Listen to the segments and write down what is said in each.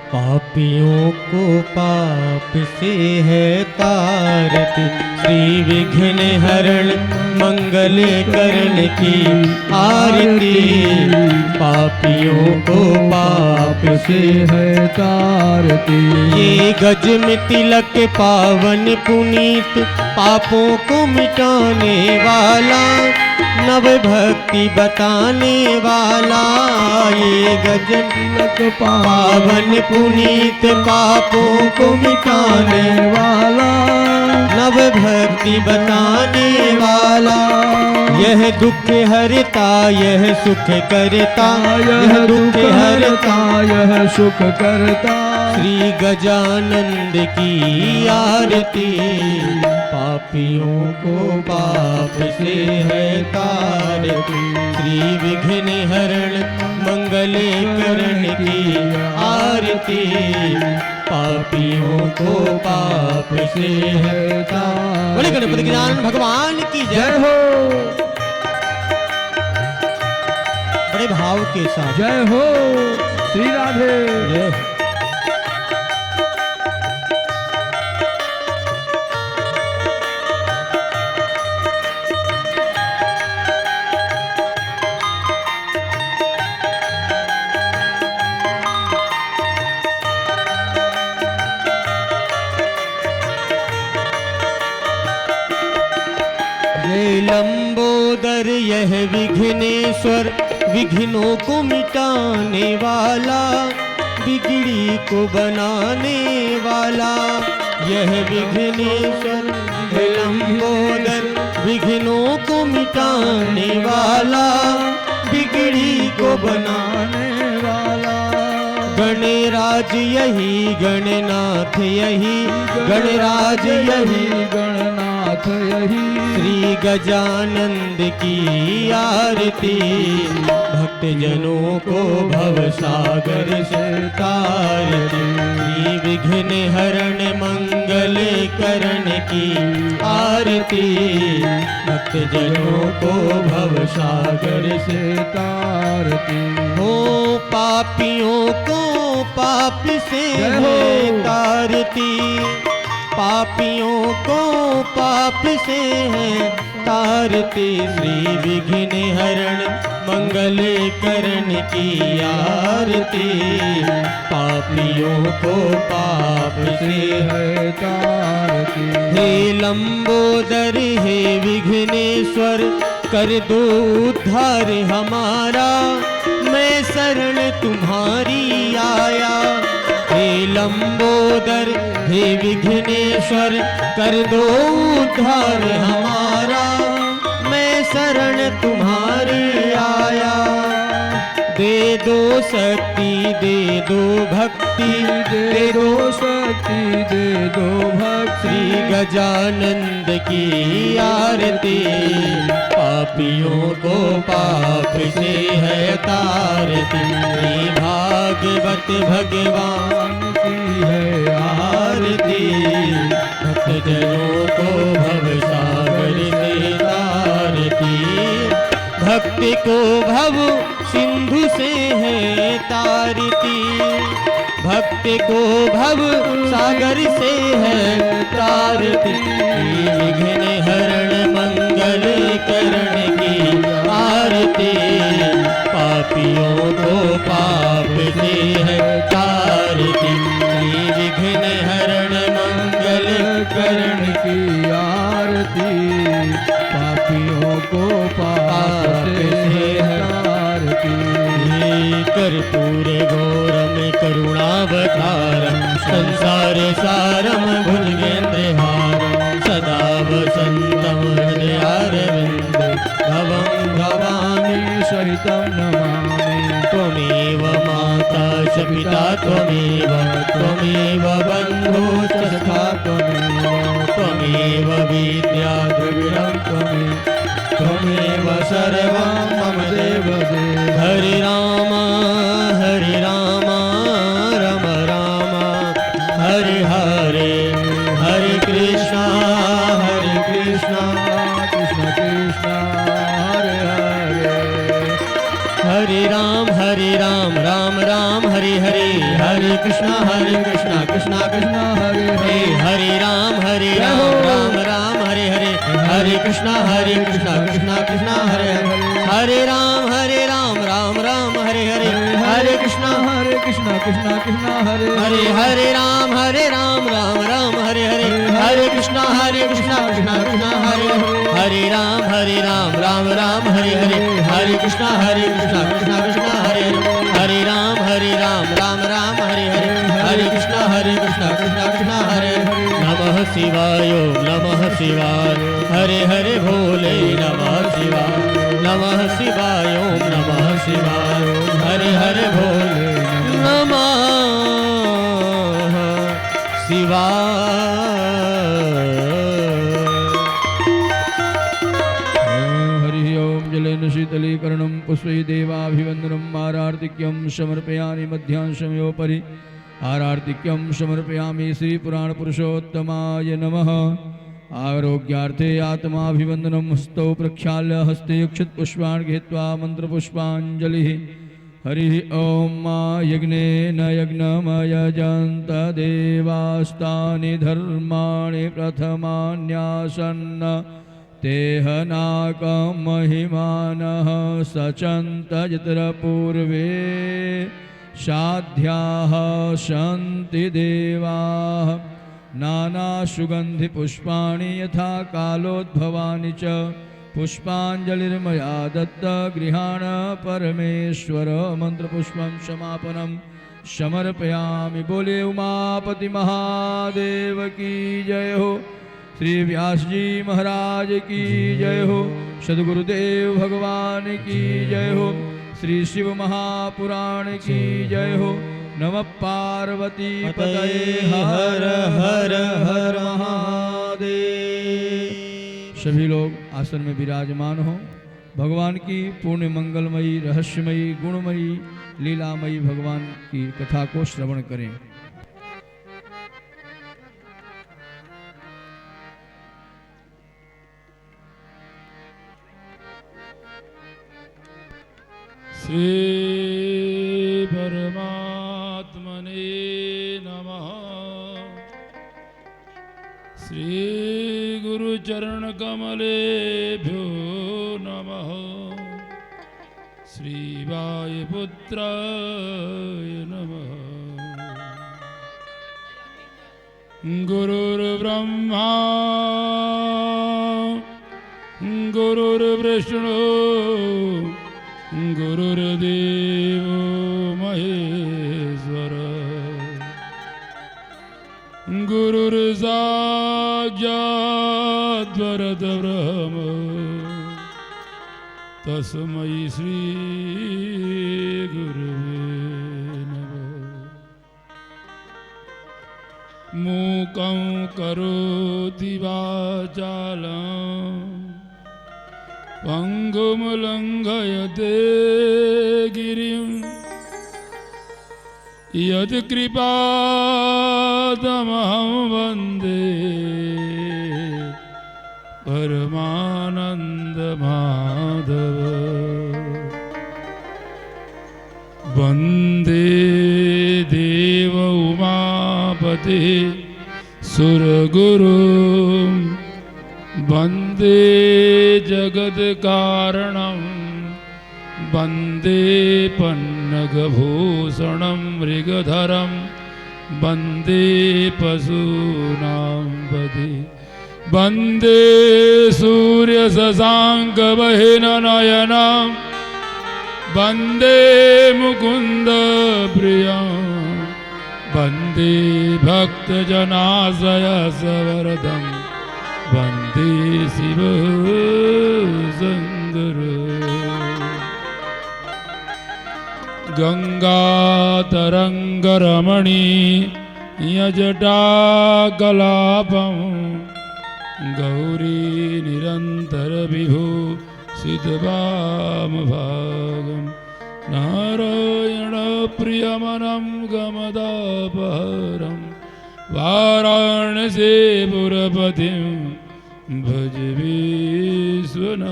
पापियों को पाप से है तारती, श्री विघ्न हरण मंगल करण की आरती। पापियों को पाप से है तारती, ये गज में तिलक पावन पुनीत, पापों को मिटाने वाला, नव भक्ति बताने वाला। ये गज तिलक पावन पुनीत, पापों को मिटाने वाला, नव भक्ति बताने वाला। यह दुख हरता यह सुख करता, यह दुख हरता यह सुख करता। श्री गजानंद की आरती, पापियों को पाप से है तारती, श्री विघ्न हरण मंगल करण की आरती। पापियों को पाप से है तारती। बोले गणपति ज्ञान भगवान की जय हो। बड़े भाव के साथ जय हो श्री राधे। जय हो। लंबोदर यह विघ्नेश्वर, विघ्नों को मिटाने वाला, बिगड़ी को बनाने वाला। यह विघ्नेश्वर लंबोदर, विघ्नों को मिटाने वाला, बिगड़ी को बनाने वाला। गणराज यही गणनाथ यही, गणराज यही गणनाथ यही। श्री गजानंद की आरती, भक्त जनों को भव सागर से तारती। श्री विघ्न हरण मंगल करण की आरती, भक्त जनों को भव सागर से तारती। हो पापियों को पाप से है तारती, पापियों को पाप से है तारती। श्री विघ्न हरण मंगल करण की आरती, पापियों को पाप से है तारती। हे लंबोदर हे विघ्नेश्वर, कर दो उद्धार हमारा, मैं शरण तुम्हारी आया। हे लंबोदर हे विघ्नेश्वर, कर दो उद्धार हमारा, मैं शरण तुम्हारी आया। दे दो शक्ति दे दो भक्ति, दे दो शक्ति दे दो भक्ति। श्री गजानंद की आरती, पापियों को पाप से है तारती। श्री भागवत भगवान की है आरती, भक्त जनों को भव सागर से तारती। भक्ति को भव सिंधु से है तारती, भक्ति को भव सागर से है तारती। विघ्न हरण मंगल करण की आरती, पापियों को पाप से है तारती। विघ्न हरण मंगल करण की आरती, पापियों को पाप से है तारती। कर्पूर घोरम करुणावतारम, संसार सारम भुजगेन्द्रहारम, सदा वसंतम हृदयारविंद, भवं भवानी सहितं नमामि। त्वमेव माता च पिता त्वमेव, त्वमेव बन्धुश्च सखा त्वमेव, त्वमेव विद्या द्रविणं त्वमेव, त्वमेव सर्वं मम देवदेव। हरे राम राम राम हरे हरे, हरे कृष्णा कृष्ण कृष्ण हरे हरे। हरे राम राम राम हरे हरे, हरे कृष्णा कृष्णा कृष्णा हरे हरे हरे राम राम राम हरे हरे हरे कृष्णा कृष्णा कृष्णा हरे हरे राम राम राम हरे हरे हरे कृष्णा कृष्णा कृष्णा हरे हरे राम राम राम हरे हरे हरे कृष्णा कृष्णा कृष्णा हरे हरे राम राम राम हरे हरे हरे कृष्णा कृष्णा कृष्णा हरे हरे राम राम राम हरे हरे हरे कृष्णा कृष्णा हरे नमः शिवाय नमः शिवाय हरे हरे भोले नमः शिवाय नमः शिवाय नमः शिवाय हरे हरे भोले नमः शिवाय। हरि ओम जलेन शीतलीकरणं पुष्पै देवाभिवन्दनं आरार्तिक्यं समर्पयामि मध्यांशमयोपरि आरार्तिक्यं समर्पयामि श्रीपुराणपुरुषोत्तमाय नमः। आरोग्यार्थे आत्माभिवन्दनं हस्तौ प्रक्षाल्य हस्ते अक्षतपुष्पाणि गृहीत्वा मन्त्रपुष्पाञ्जलिः। हरिः ॐ यज्ञेन यज्ञमयजन्त देवास्तानि धर्माणि प्रथमान्यासन्न तेहनाकमहिमानः सचन्त यत्र पूर्वे साध्याः सन्ति देवाः नानासुगन्धिपुष्पाणि यथा कालोद्भवानि च पुष्पाञ्जलिर्मया दत्त गृहाण परमेश्वर मन्त्रपुष्पं समापनं समर्पयामि। बोले उमापति महादेव की जय हो। श्री व्यास जी महाराज की जय हो। सद्गुरुदेव भगवान की जय हो। श्री शिव महापुराण की जय हो। नमः पार्वती पतये हर हर हर महादेव। सभी लोग आसन में विराजमान हो। भगवान की पूर्ण मंगलमयी रहस्यमयी गुणमयी लीलामयी भगवान की कथा को श्रवण करें। श्री परमात्मने नमः। श्री गुरुचरण कमलेभ्यो नमः। श्री वायुपुत्राय नमः। गुरुर्ब्रह्मा गुरुर्विष्णु गुरुर्देवो महेश्वर गुरुर्साक्षात् परब्रह्म तस्मै श्री गुरुवे नमः। मूकं करोति वाचालं पंगुं लंघयते गिरिं यत्कृपातमहं वन्दे परमानन्दमाधव। वन्दे देव उमापते सुरगुरुं वन्दे जगत्कारणं वन्दे पन्नगभूषणं मृगधरं वन्दे पशूनां वदे वन्दे सूर्यशशाङ्कवहिननयनं वन्दे मुकुन्दप्रियं वन्दे भक्तजनाशयसवरदं वन्दे शिव सुन्दर। गङ्गातरङ्गरमणीयजटाकलापं गौरी निरन्तरविभूषितवामभागं नारायणप्रियमनं गमदापहरं वाराणसीपुरपतिं भज विश्वनाथ।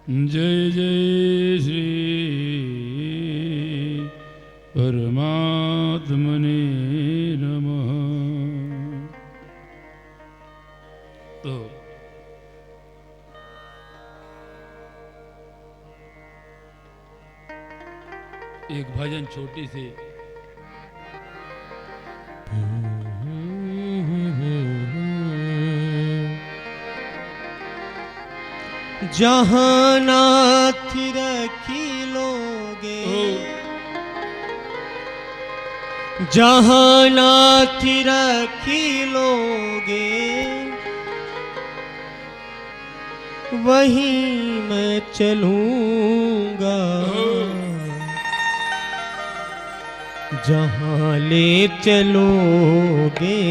जय जय श्री परमात्मने नमः। तो एक भजन छोटी सी जहाँ नाथ रखी लोगे, जहाँ नाथ रखी लोगे, वहीं मैं चलूँगा। जहाँ ले चलोगे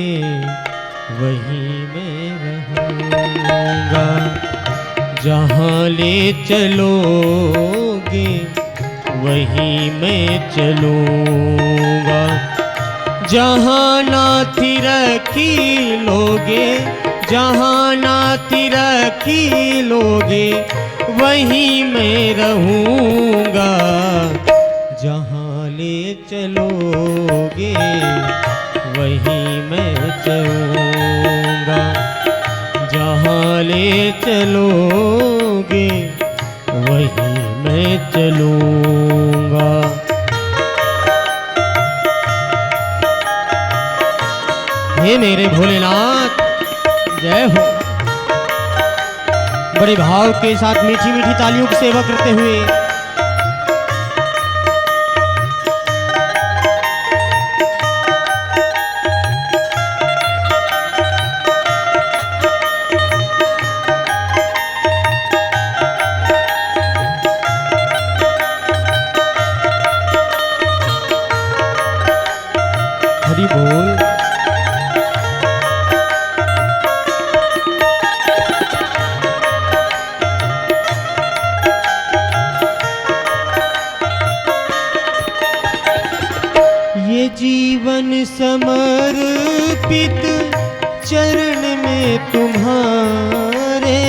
वहीं मैं रहूँगा। जहाँ ले चलोगे वहीं मैं चलूँगा। जहाँ नाथ रखी लोगे, जहाँ नाथ रखी लोगे, वहीं मैं रहूँगा। जहाँ ले चलोगे वहीं मैं चलूँगा। जहाँ ले चलोगे वहीं मैं चलूँगा। हे मेरे भोलेनाथ जय हो। बड़े भाव के साथ मीठी मीठी तालियों की सेवा करते हुए हरि बोल। ये जीवन समर्पित चरण में तुम्हारे,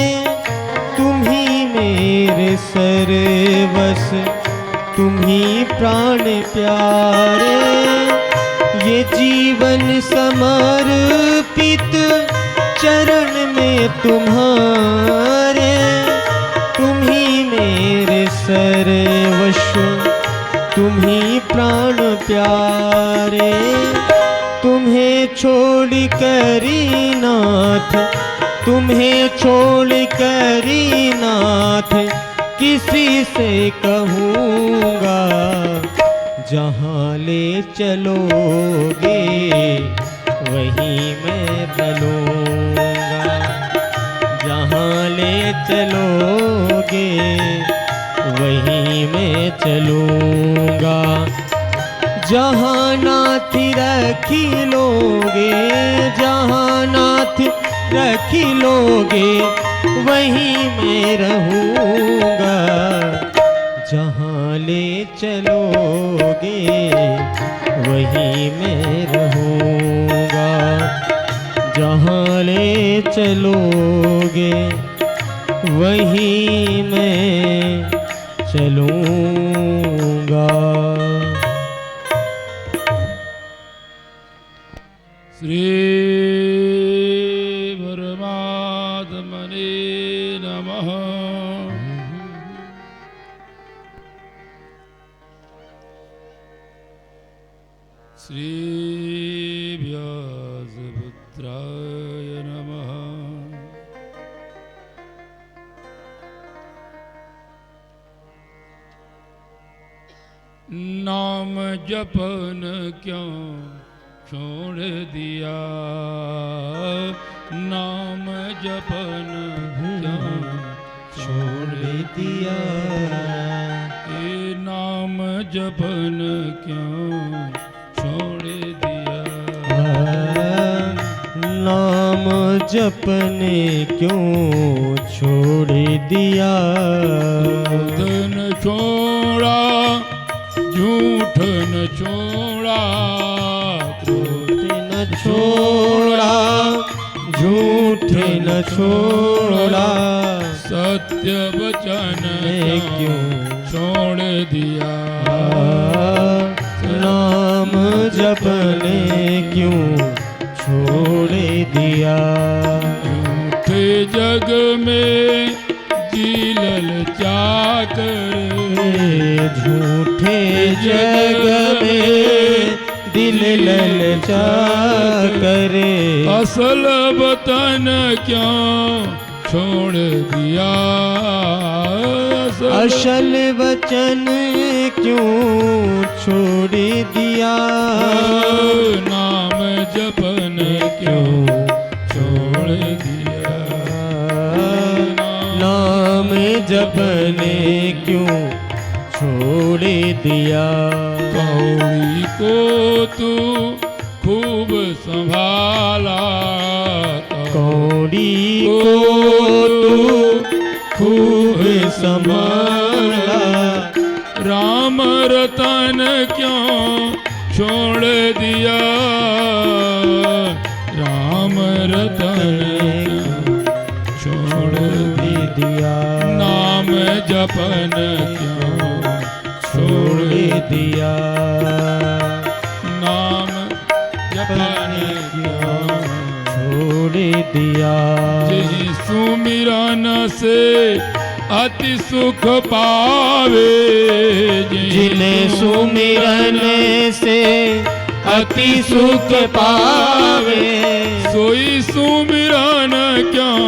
तुम ही मेरे सर्वस, तुम ही प्राण प्यारे। ये जीवन समर्पित चरण में तुम्हारे, तुम ही मेरे सर्वस्व, तुम ही प्राण प्यारे। तुम्हें छोड़ करी नाथ, तुम्हें छोड़ करी नाथ, किसी से कहूँगा। जहाँ ले चलोगे वहीं मैं चलूँगा। जहाँ ले चलोगे वहीं मैं चलूँगा। जहाँ नाथ रखी लोगे, जहाँ नाथ रखी लोगे, वहीं मैं रहूँगा। जहाँ ले चलोगे वहीं मैं रहूँगा। जहाँ ले चलोगे वहीं मैं चलूँगा। श्री परमात्मने नमः। श्री व्यासपुत्राय नमः। नाम जपन क्यों छोड़ दिया, नाम जपन क्यों छोड़ दिया। ये नाम जपन क्यों छोड़ दिया। नाम जपने क्यों छोड़ दिया। धन छोड़ा झूठ न छोड़ा, न छोड़ा झूठ झूठ न छोड़ा, सत्य वचन क्यों छोड़ दिया, नाम जपने क्यों छोड़ दिया। झूठे जग में जीलल चाकर, झूठे जग में दिल ललचा करे, असल वतन क्यों छोड़ दिया, असल वचन क्यों छोड़ दिया। नाम जपन क्यों छोड़ दिया, नाम जपने क्यों छोड़ दिया। कौड़ी को तू खूब संभाला, कौड़ी को तू खूब संभाला, राम रतन क्यों छोड़ दिया, राम रतन छोड़ दिया। नाम जपन क्यों छोड़ दिया, नाम जपन क्यों छोड़ दिया। जिहि सुमिरन से अति सुख पावे, जिन्हें सुमिरन से अति सुख पावे, सोई सुमिरन क्यों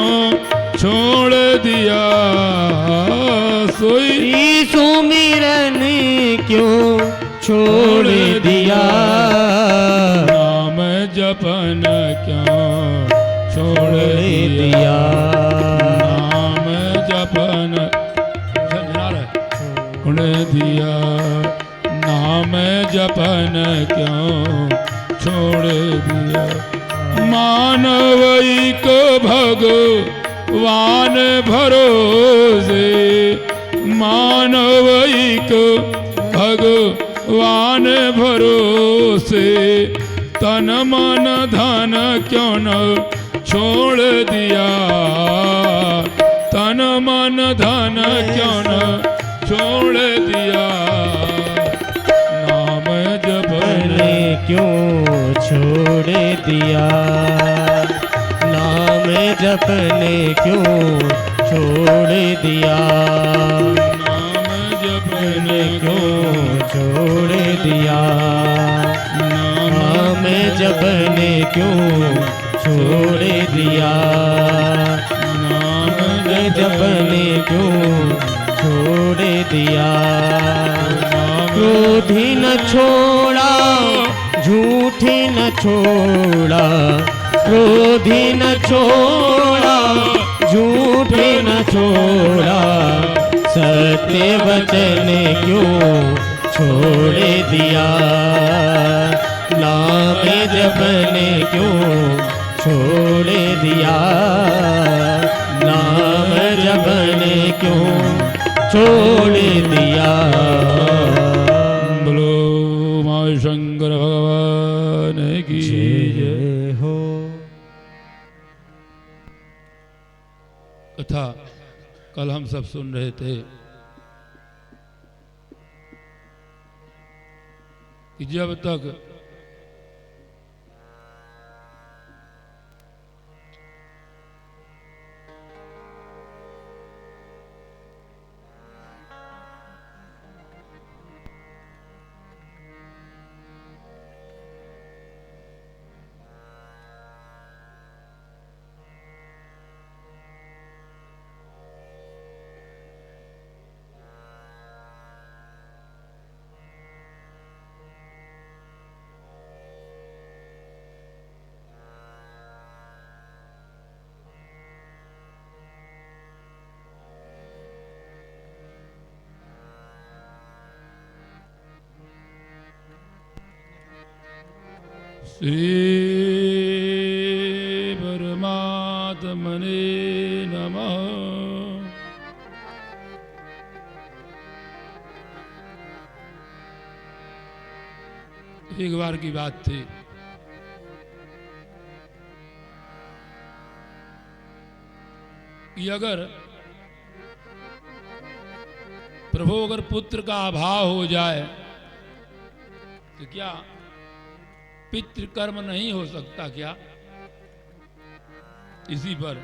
छोड़ दिया, सोई सुमिरन क्यों छोड़ दिया। नाम जपन क्यों छोड़ दिया, नाम जपन छोड़ दिया, नाम जपन क्यों छोड़ दिया। मानविक भगवान भरोसे, मानविक भगवान भरोसे, तन मन धन क्यों न छोड़ दिया, तन मन धन क्यों न छोड़ दिया। नाम जपने क्यों छोड़ दिया, नाम जपने क्यों छोड़ दिया। नाम जपने क्यों छोड़ दिया, नाम जपने क्यों छोड़ दिया। नाम जपने क्यों छोड़ दिया। क्रोधी न छोड़ा, झूठी न छोड़ा, क्रोधी न छोड़ा, झूठी न छोड़ा, सत्य वचन क्यों छोड़ दिया। नाम जपने क्यों छोड़ दिया, नाम जपने क्यों छोड़ दिया। बोलो माँ शंकर भगवान की जय हो। कथा कल हम सब सुन रहे थे कि जब तक श्री परमात्मने नमः। एक बार की बात थी, कि अगर प्रभु अगर पुत्र का अभाव हो जाए तो क्या पितृकर्म नहीं हो सकता क्या? इसी पर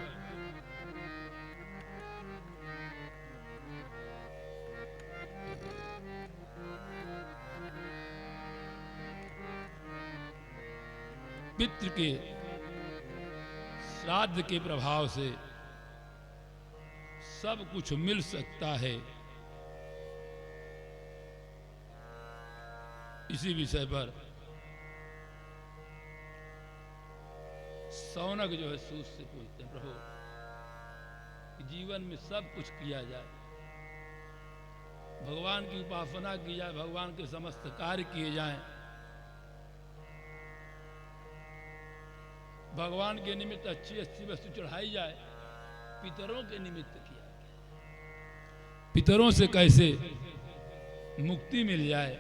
पितृ के श्राद्ध के प्रभाव से सब कुछ मिल सकता है। इसी विषय पर सौनक जो है सूत से पूछते हैं, प्रभु जीवन में सब कुछ किया जाए, भगवान की उपासना की जाए, भगवान के समस्त कार्य किए जाएं, भगवान के निमित्त अच्छी अच्छी वस्तु चढ़ाई जाए, पितरों के निमित्त किया जाए। पितरों से कैसे मुक्ति मिल जाए?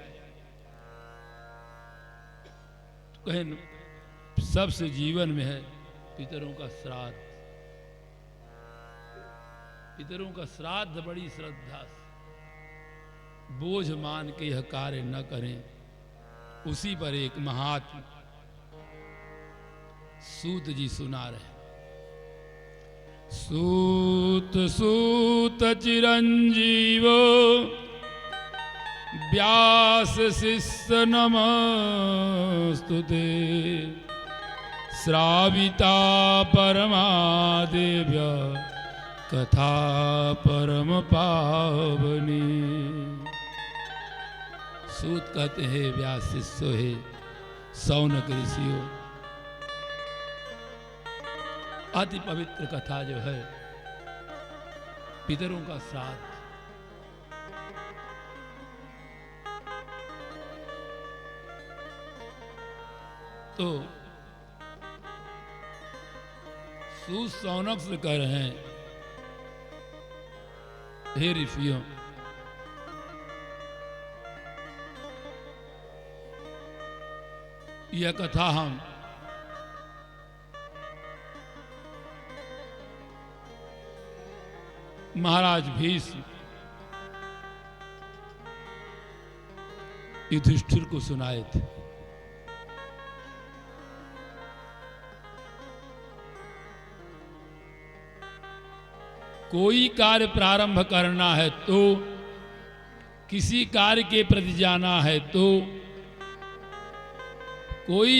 तो कहें सबसे जीवन में है पितरों का श्राद्ध। पितरों का श्राद्ध बड़ी श्रद्धा से बोझ मान के यह कार्य न करें। उसी पर एक महात्मा सूत जी सुना रहे। सूत सूत चिरंजीवो व्यास शिष्य नमस्तुते श्राविता परमादेव्य कथा परम पावनी। सूत कहते हैं व्यास शिष्य है सौनक ऋषियों, अति पवित्र कथा जो है पितरों का श्राद्ध। तो सूत सौनक से कह रहे हैं, हे ऋषियों, यह कथा हम महाराज भीष्म युधिष्ठिर को सुनाए थे। कोई कार्य प्रारंभ करना है तो, किसी कार्य के प्रति जाना है तो, कोई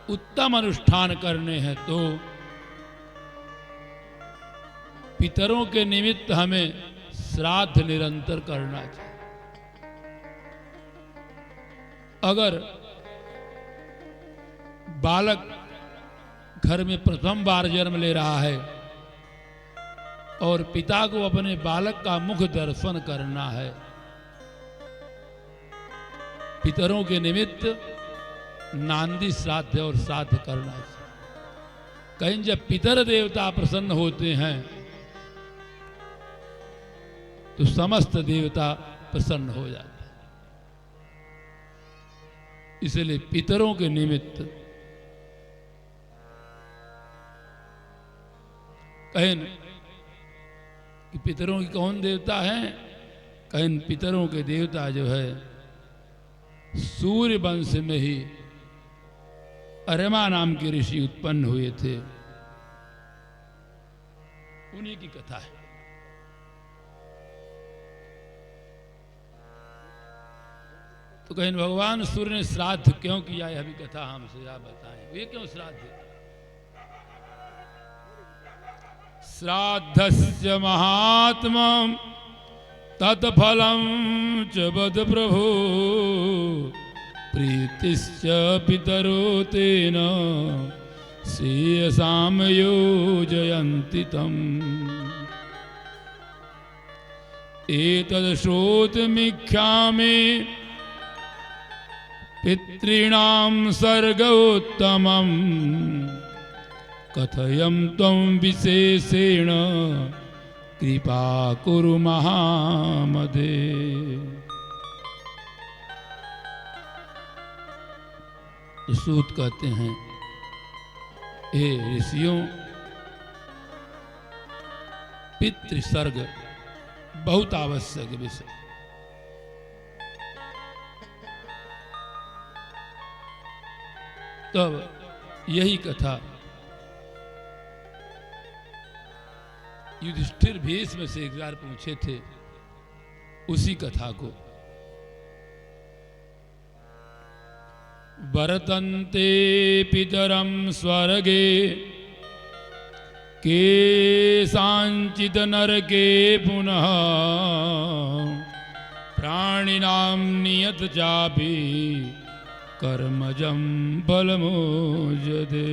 उत्तम अनुष्ठान करने हैं तो पितरों के निमित्त हमें श्राद्ध निरंतर करना चाहिए। अगर बालक घर में प्रथम बार जन्म ले रहा है और पिता को अपने बालक का मुख दर्शन करना है, पितरों के निमित्त नांदी श्राद्ध और श्राद्ध करना चाहिए। कहीं जब पितर देवता प्रसन्न होते हैं तो समस्त देवता प्रसन्न हो जाते हैं। इसलिए पितरों के निमित्त कहें कि पितरों की कौन देवता है? कहें पितरों के देवता जो है सूर्य वंश में ही अरमा नाम के ऋषि उत्पन्न हुए थे, उन्हीं की कथा है। तो कहें भगवान सूर्य ने श्राद्ध क्यों किया? यह भी कथा हमसे आप बताएं, ये क्यों श्राद्ध? श्राद्धस्य महात्मा तत्फलं च वद प्रभो प्रीतिश्च पितरो तेन श्रेयसां योजयन्ति तम्। एतद् श्रोतुमिच्छामि पितॄणां सर्गोत्तमम् कथयं त्वं विशेषेण कृपा कुरु महामदे। तो सूत कहते हैं, हे ऋषियों, पितृसर्ग बहुत आवश्यक विषय। तब यही कथा युधिष्ठिर भीष्म से एक बार पूछे थे, उसी कथा को वर्तन्ते पितरं स्वर्गे केषाञ्चित् नरके पुनः प्राणिनां नियतचापि कर्मजं बलमोजते।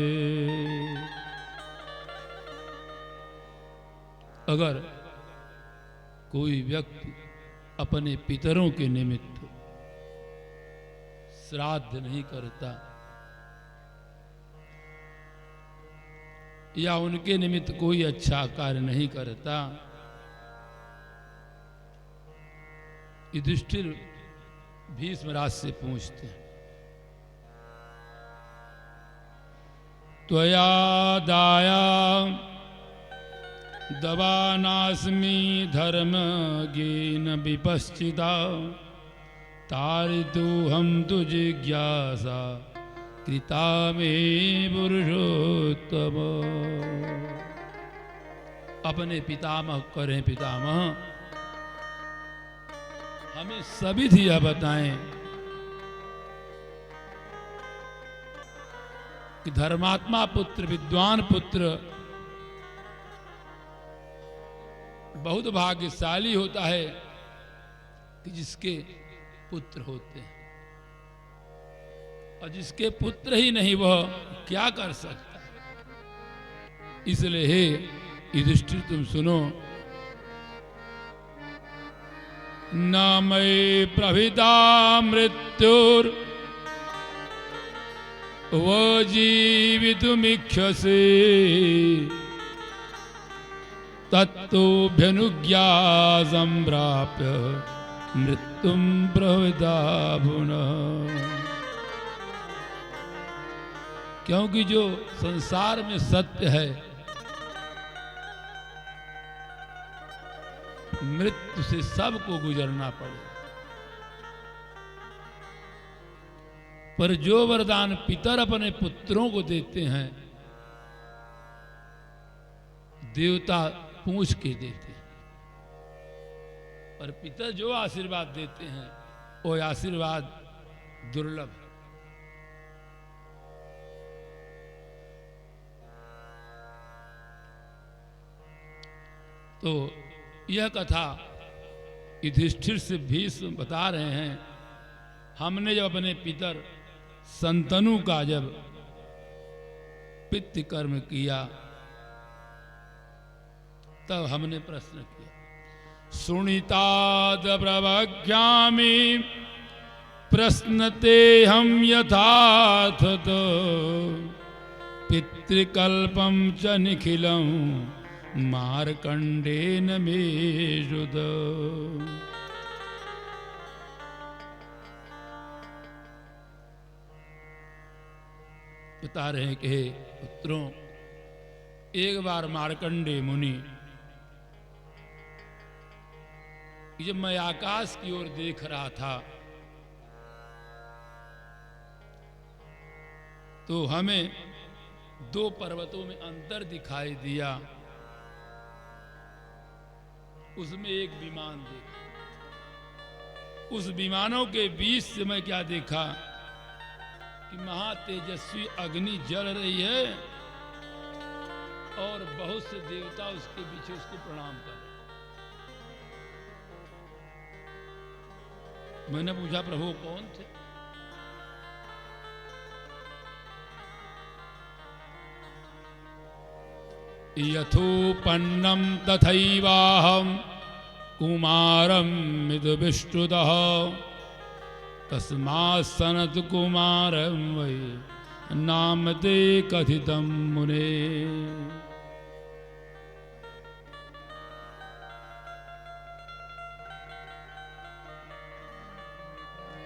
अगर कोई व्यक्ति अपने पितरों के निमित्त श्राद्ध नहीं करता या उनके निमित्त कोई अच्छा कार्य नहीं करता, युधिष्ठिर भीष्मराज से पूछते हैं, त्वया दाया दवानास्मि धर्म ज्ञेन विपश्चिता तारितु हम तु जिज्ञासा कृता मे पुरुषोत्तम। अपने पितामह करें पितामह, हमें सभी यह बताएं कि धर्मात्मा पुत्र, विद्वान पुत्र बहुत भाग्यशाली होता है कि जिसके पुत्र होते हैं, और जिसके पुत्र ही नहीं वह क्या कर सकता है। इसलिए हे युधिष्ठिर तुम सुनो, न मयि प्रभिता मृत्युर वो जीवितुमिच्छसे तत्तोऽभ्यनुज्ञा सम्प्राप्य मृत्युम प्रविदा पुनः। क्योंकि जो संसार में सत्य है, मृत्यु से सबको गुजरना पड़े, पर जो वरदान पितर अपने पुत्रों को देते हैं, देवता पूछ के देते हैं, और पितर जो आशीर्वाद देते हैं वो आशीर्वाद दुर्लभ है। तो यह कथा युधिष्ठिर से भीष्म बता रहे हैं, हमने जब अपने पितर संतनु का जब पितृ कर्म किया तब हमने प्रश्न किया, सुनिताद प्रवक्ष्यामि प्रश्नते हम यथार्थत पितृकल्पम च निखिलम मार्कंडेन मे शुद। बता रहे हैं कि हे पुत्रों, एक बार मार्कंडे मुनि, जब मैं आकाश की ओर देख रहा था तो हमें दो पर्वतों में अंतर दिखाई दिया। उसमें एक विमान देखा, उस विमानों के बीच से मैं क्या देखा कि महातेजस्वी अग्नि जल रही है और बहुत से देवता उसके पीछे उसको प्रणाम कर रहे। मैंने पूछा प्रभु कौन थे? यथोपन्नम तथैवाहम कुमारम विष्णुदः तस्मात् सनत कुमारम वै नाम ते कथितम मुने।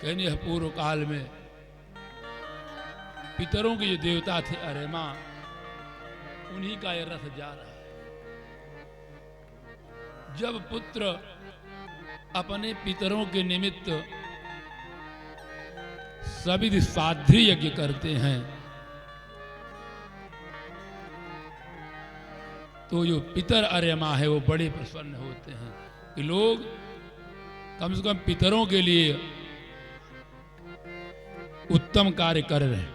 कहने पूर्व काल में पितरों के जो देवता थे अरेमा, उन्हीं का यह रथ जा रहा है। जब पुत्र अपने पितरों के निमित्त सविध साध्य यज्ञ करते हैं तो जो पितर आर्यमा है वो बड़े प्रसन्न होते हैं कि लोग कम से कम पितरों के लिए उत्तम कार्य कर रहे हैं।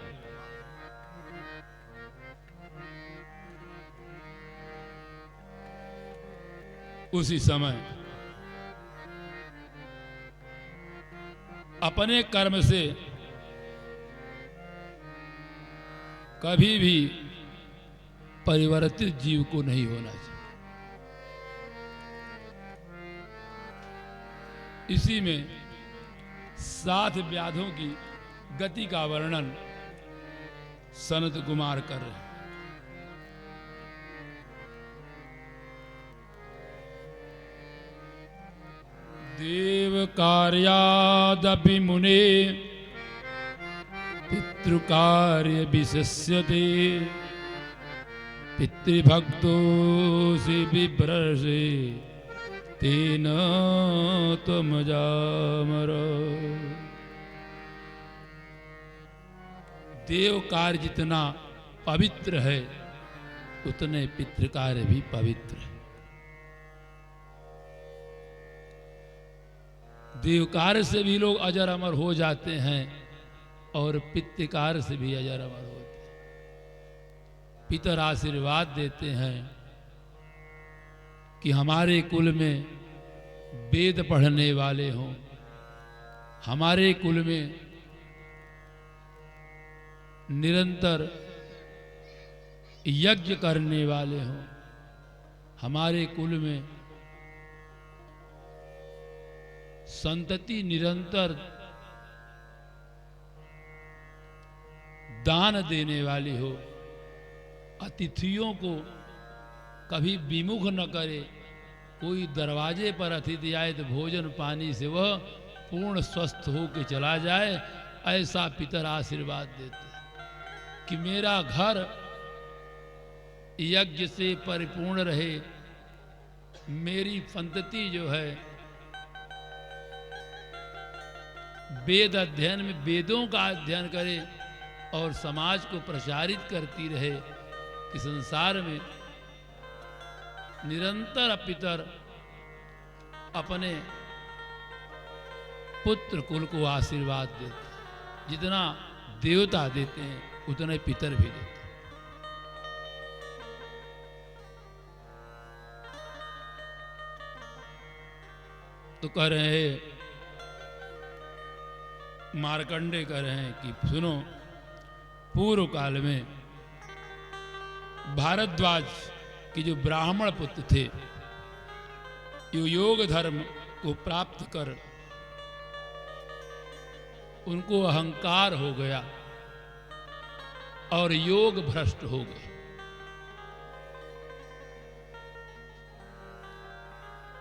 उसी समय अपने कर्म से कभी भी परिवर्तित जीव को नहीं होना चाहिए। इसी में 7 व्याधों की गति का वर्णन सनत कुमार कर रहे हैं। देव कार्यादपि मुने पितृकार्य विशिष्यते पितृभक्तोऽसि बिभ्रसे तेन त्वमजामर। देव कार्य जितना पवित्र है उतने पितृ कार्य भी पवित्र है। देव कार्य से भी लोग अजर अमर हो जाते हैं और पितृ कार्य से भी अजर अमर होते हैं। पितर आशीर्वाद देते हैं कि हमारे कुल में वेद पढ़ने वाले हों, हमारे कुल में निरंतर यज्ञ करने वाले हों, हमारे कुल में संतति निरंतर दान देने वाली हो, अतिथियों को कभी विमुख न करे, कोई दरवाजे पर अतिथि आए तो भोजन पानी से वह पूर्ण स्वस्थ होकर चला जाए, ऐसा पितर आशीर्वाद देते हैं कि मेरा घर यज्ञ से परिपूर्ण रहे, मेरी संतति जो है वेद अध्ययन में वेदों का अध्ययन करे और समाज को प्रचारित करती रहे कि संसार में निरंतर पितर अपने पुत्र कुल को आशीर्वाद देते हैं। जितना देवता देते हैं उतना पितर भी देते हैं। तो कह रहे हैं, मार्कंडे कह रहे हैं कि सुनो, पूर्व काल में भारद्वाज के जो ब्राह्मण पुत्र थे, यो योग धर्म को प्राप्त कर उनको अहंकार हो गया और योग भ्रष्ट हो गए।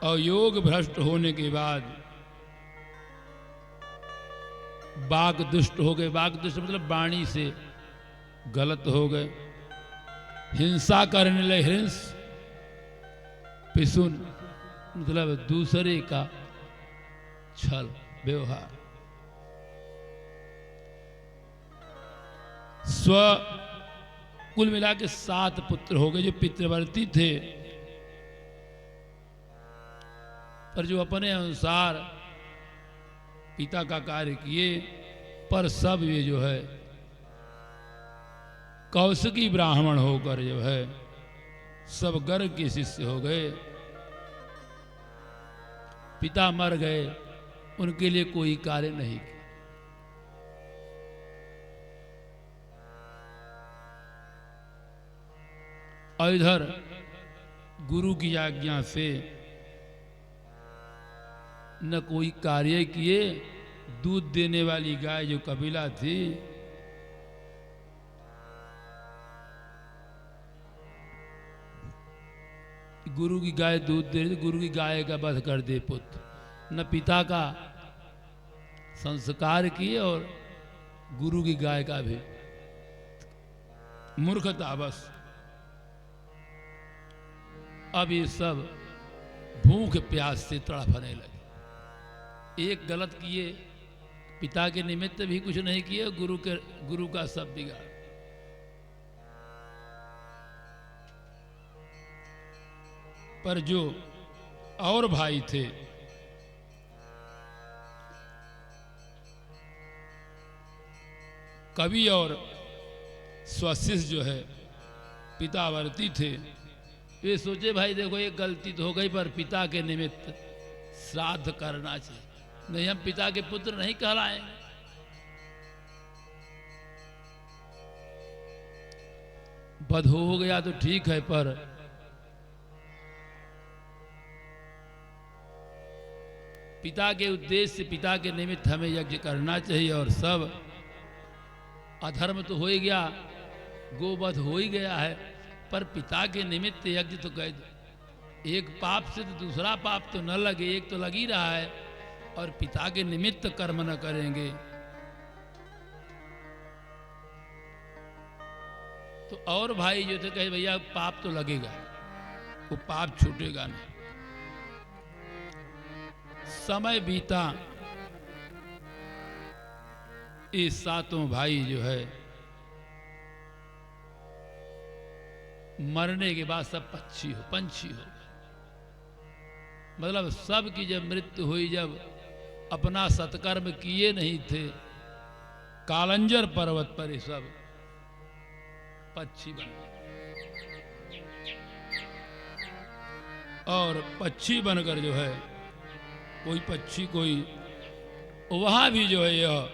और योग भ्रष्ट होने के बाद बाग दुष्ट हो गए। बाग दुष्ट मतलब वाणी से गलत हो गए, हिंसा करने लगे। हिंस पिसुन मतलब दूसरे का छल व्यवहार। स्व कुल मिला के 7 पुत्र हो गए जो पितृवर्ती थे, पर जो अपने अनुसार पिता का कार्य किए, पर सब ये जो है कौशिकी ब्राह्मण होकर जो है सब गर्ग के शिष्य हो गए। पिता मर गए, उनके लिए कोई कार्य नहीं किया। और इधर गुरु की आज्ञा से न कोई कार्य किए। दूध देने वाली गाय जो कपिला थी, गुरु की गाय दूध दे रही थी, गुरु की गाय का वध कर दे पुत्र। न पिता का संस्कार किए और गुरु की गाय का भी। मूर्खता बस। अब ये सब भूख प्यास से तड़फने लगे। एक गलत किए, पिता के निमित्त भी कुछ नहीं किए, गुरु का सब बिगाड़। पर जो और भाई थे, कवि और स्वशिष्य जो है पितावर्ती थे, वे सोचे भाई देखो एक गलती तो हो गई, पर पिता के निमित्त श्राद्ध करना चाहिए, नहीं हम पिता के पुत्र नहीं कहलाएंगे। वध हो गया तो ठीक है, पर पिता के उद्देश्य, पिता के निमित्त हमें यज्ञ करना चाहिए। और सब अधर्म तो हो ही गया, गोवध हो ही गया है, पर पिता के निमित्त यज्ञ तो कर दो। एक पाप से तो दूसरा पाप तो न लगे, एक तो लग ही रहा है, और पिता के निमित्त कर्म न करेंगे तो और भाई जो थे कहे भैया पाप तो लगेगा, वो पाप छूटेगा नहीं। समय बीता, ये सातों भाई जो है मरने के बाद सब पंछी हो गए। मतलब सब की जब मृत्यु हुई, जब अपना सत्कर्म किए नहीं थे, कालंजर पर्वत पर ये सब पक्षी बन गए। और पक्षी बनकर जो है, कोई पक्षी कोई वहां भी जो है यह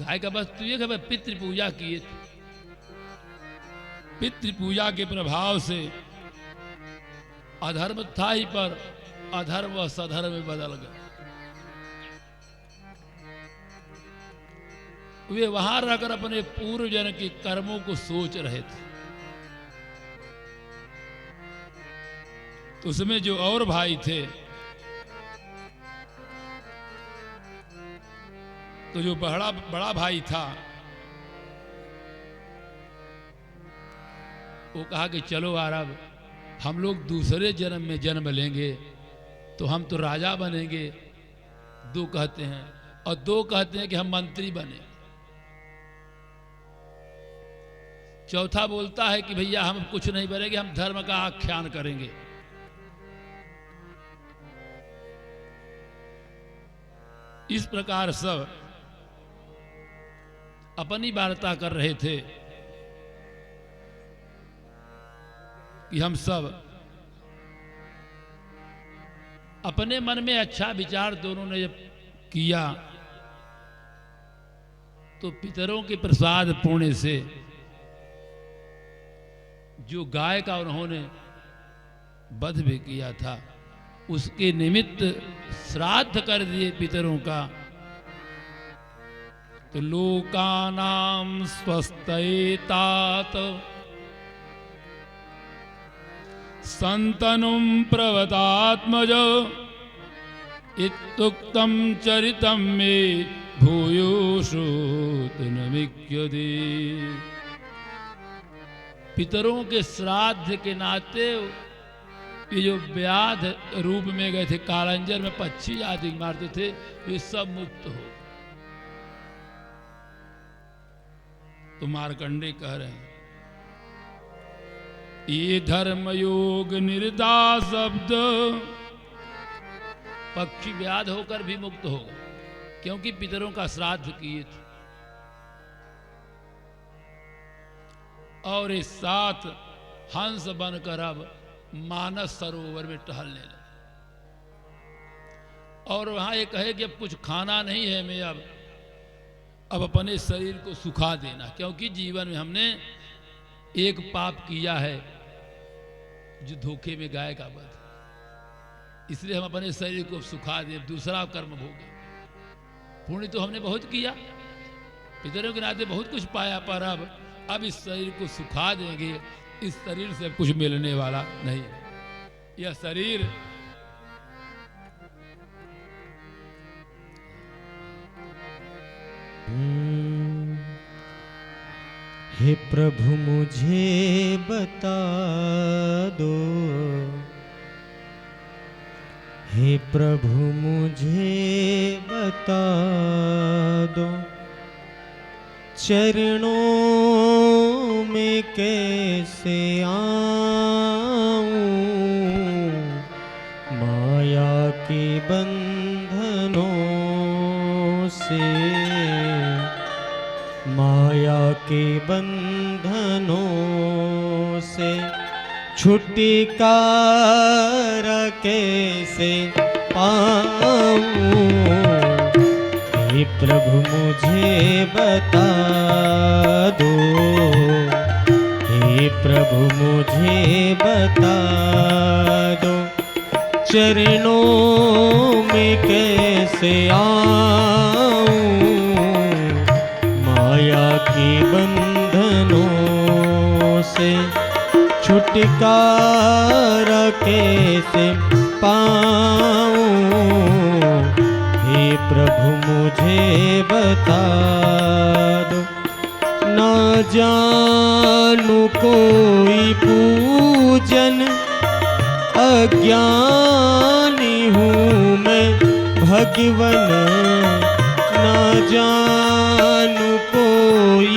गाय का वस्तु ये है, पितृ पूजा किए थे। पितृ पूजा के प्रभाव से अधर्म था ही, पर अधर्म व सधर्म में बदल गए। वे वहां रहकर अपने पूर्वजन के कर्मों को सोच रहे थे। तो उसमें जो और भाई थे, तो जो बड़ा भाई था वो कहा कि चलो आरब, हम लोग दूसरे जन्म में जन्म लेंगे तो हम तो राजा बनेंगे, दो कहते हैं, और दो कहते हैं कि हम मंत्री बने। चौथा बोलता है कि भैया हम कुछ नहीं बनेंगे, हम धर्म का आख्यान करेंगे। इस प्रकार सब अपनी वार्ता कर रहे थे कि हम सब अपने मन में अच्छा विचार दोनों ने जब किया, तो पितरों के प्रसाद पुण्य से जो गाय का उन्होंने वध भी किया था, उसके निमित्त श्राद्ध कर दिए पितरों का। तो लोकानां स्वस्तेतात संतनुं प्रवतात्मज इत्युक्तं चरितं मे भूयो श्रोतुमर्हति। पितरों के श्राद्ध के नाते ये जो व्याध रूप में गए थे, कालंजर में पक्षी आदि मारते थे, ये सब मुक्त हो। तो मार्कंडे कह रहे हैं, ये धर्म योग निर्दा शब्द, पक्षी व्याध होकर भी मुक्त होगा, क्योंकि पितरों का श्राद्ध किए थे। और इस साथ हंस बनकर अब मानस सरोवर में टहलने लगे। और वहां ये कहे कि अब कुछ खाना नहीं है, मैं अब अपने शरीर को सुखा देना, क्योंकि जीवन में हमने एक पाप किया है जो धोखे में गाय का वध, इसलिए हम अपने शरीर को सुखा दें, दूसरा कर्म भोगे। पुण्य तो हमने बहुत किया, पितरों के नाते बहुत कुछ पाया, पर अब इस शरीर को सुखा देंगे, इस शरीर से कुछ मिलने वाला नहीं। यह शरीर हे प्रभु मुझे बता दो, हे प्रभु मुझे बता दो, चरणों में कैसे आऊं, माया के बंधनों से, माया के बंधनों से छुटकारा कैसे पाऊं, हे प्रभु मुझे बता दो, हे प्रभु मुझे बता दो, चरणों में कैसे आऊं, माया के बंधनों से छुटकारा कैसे पाऊं, हे प्रभु मुझे बता दो। ना जानू कोई पूजन, अज्ञानी हूँ मैं भगवन, ना जानू कोई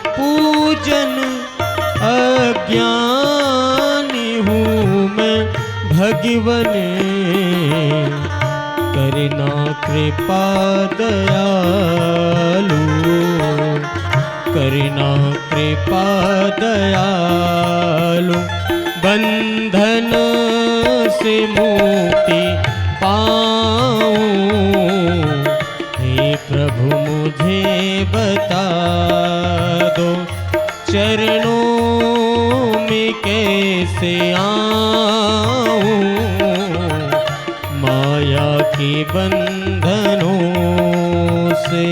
पूजन, अज्ञानी हूँ मैं भगवन, करना कृपा दयालु, करना कृपा दयालु, बंधन से मुक्ति पाऊं, हे प्रभु मुझे बता दो, चरणों में कैसे आऊं, माया के बंधनों से।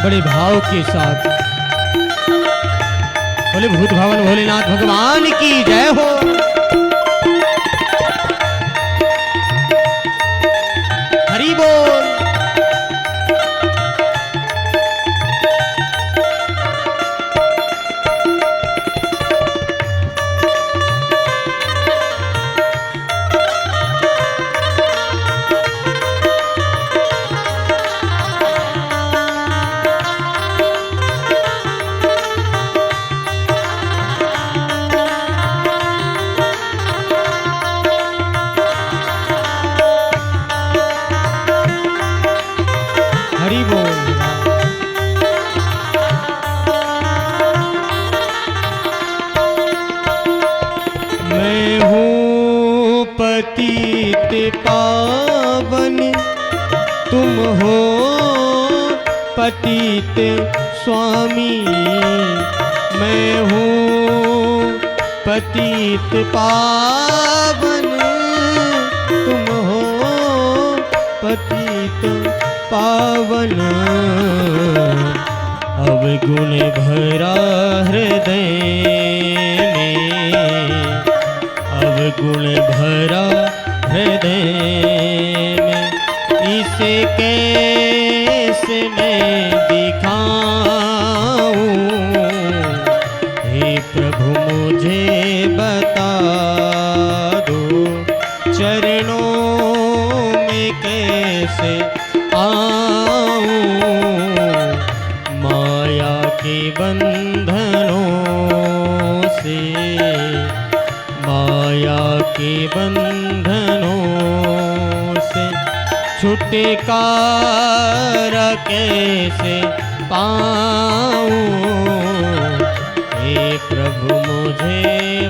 बड़े भाव के साथ बोले भूत भवन भोलेनाथ भगवान की जय हो। हरि बोल। हरि बोल। मैं हूँ पतित पावन, तुम हो पतित स्वामी, मैं हूँ पतित पावन, तुम हो पतित पावन, अवगुण भरा हृदय में, अवगुण भरा हृदय में, इसे कैसे मैं दिखाऊं, हे प्रभु मुझे बता दो, चरणों में कैसे आऊं, माया के बंधनों से, माया के बंधनों से छुटकारा कैसे पाऊं, हे प्रभु मुझे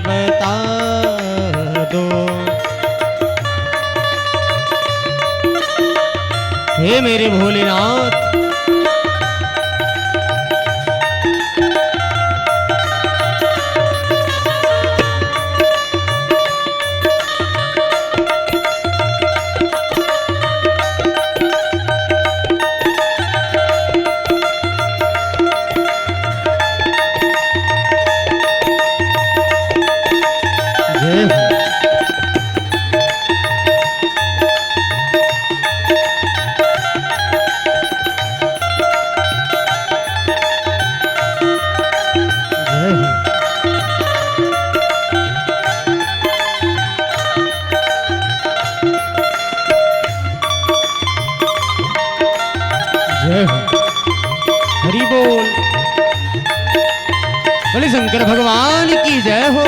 बता दो। हे मेरे भोलेनाथ, जय हो। बोल। बोले शंकर भगवान की जय हो।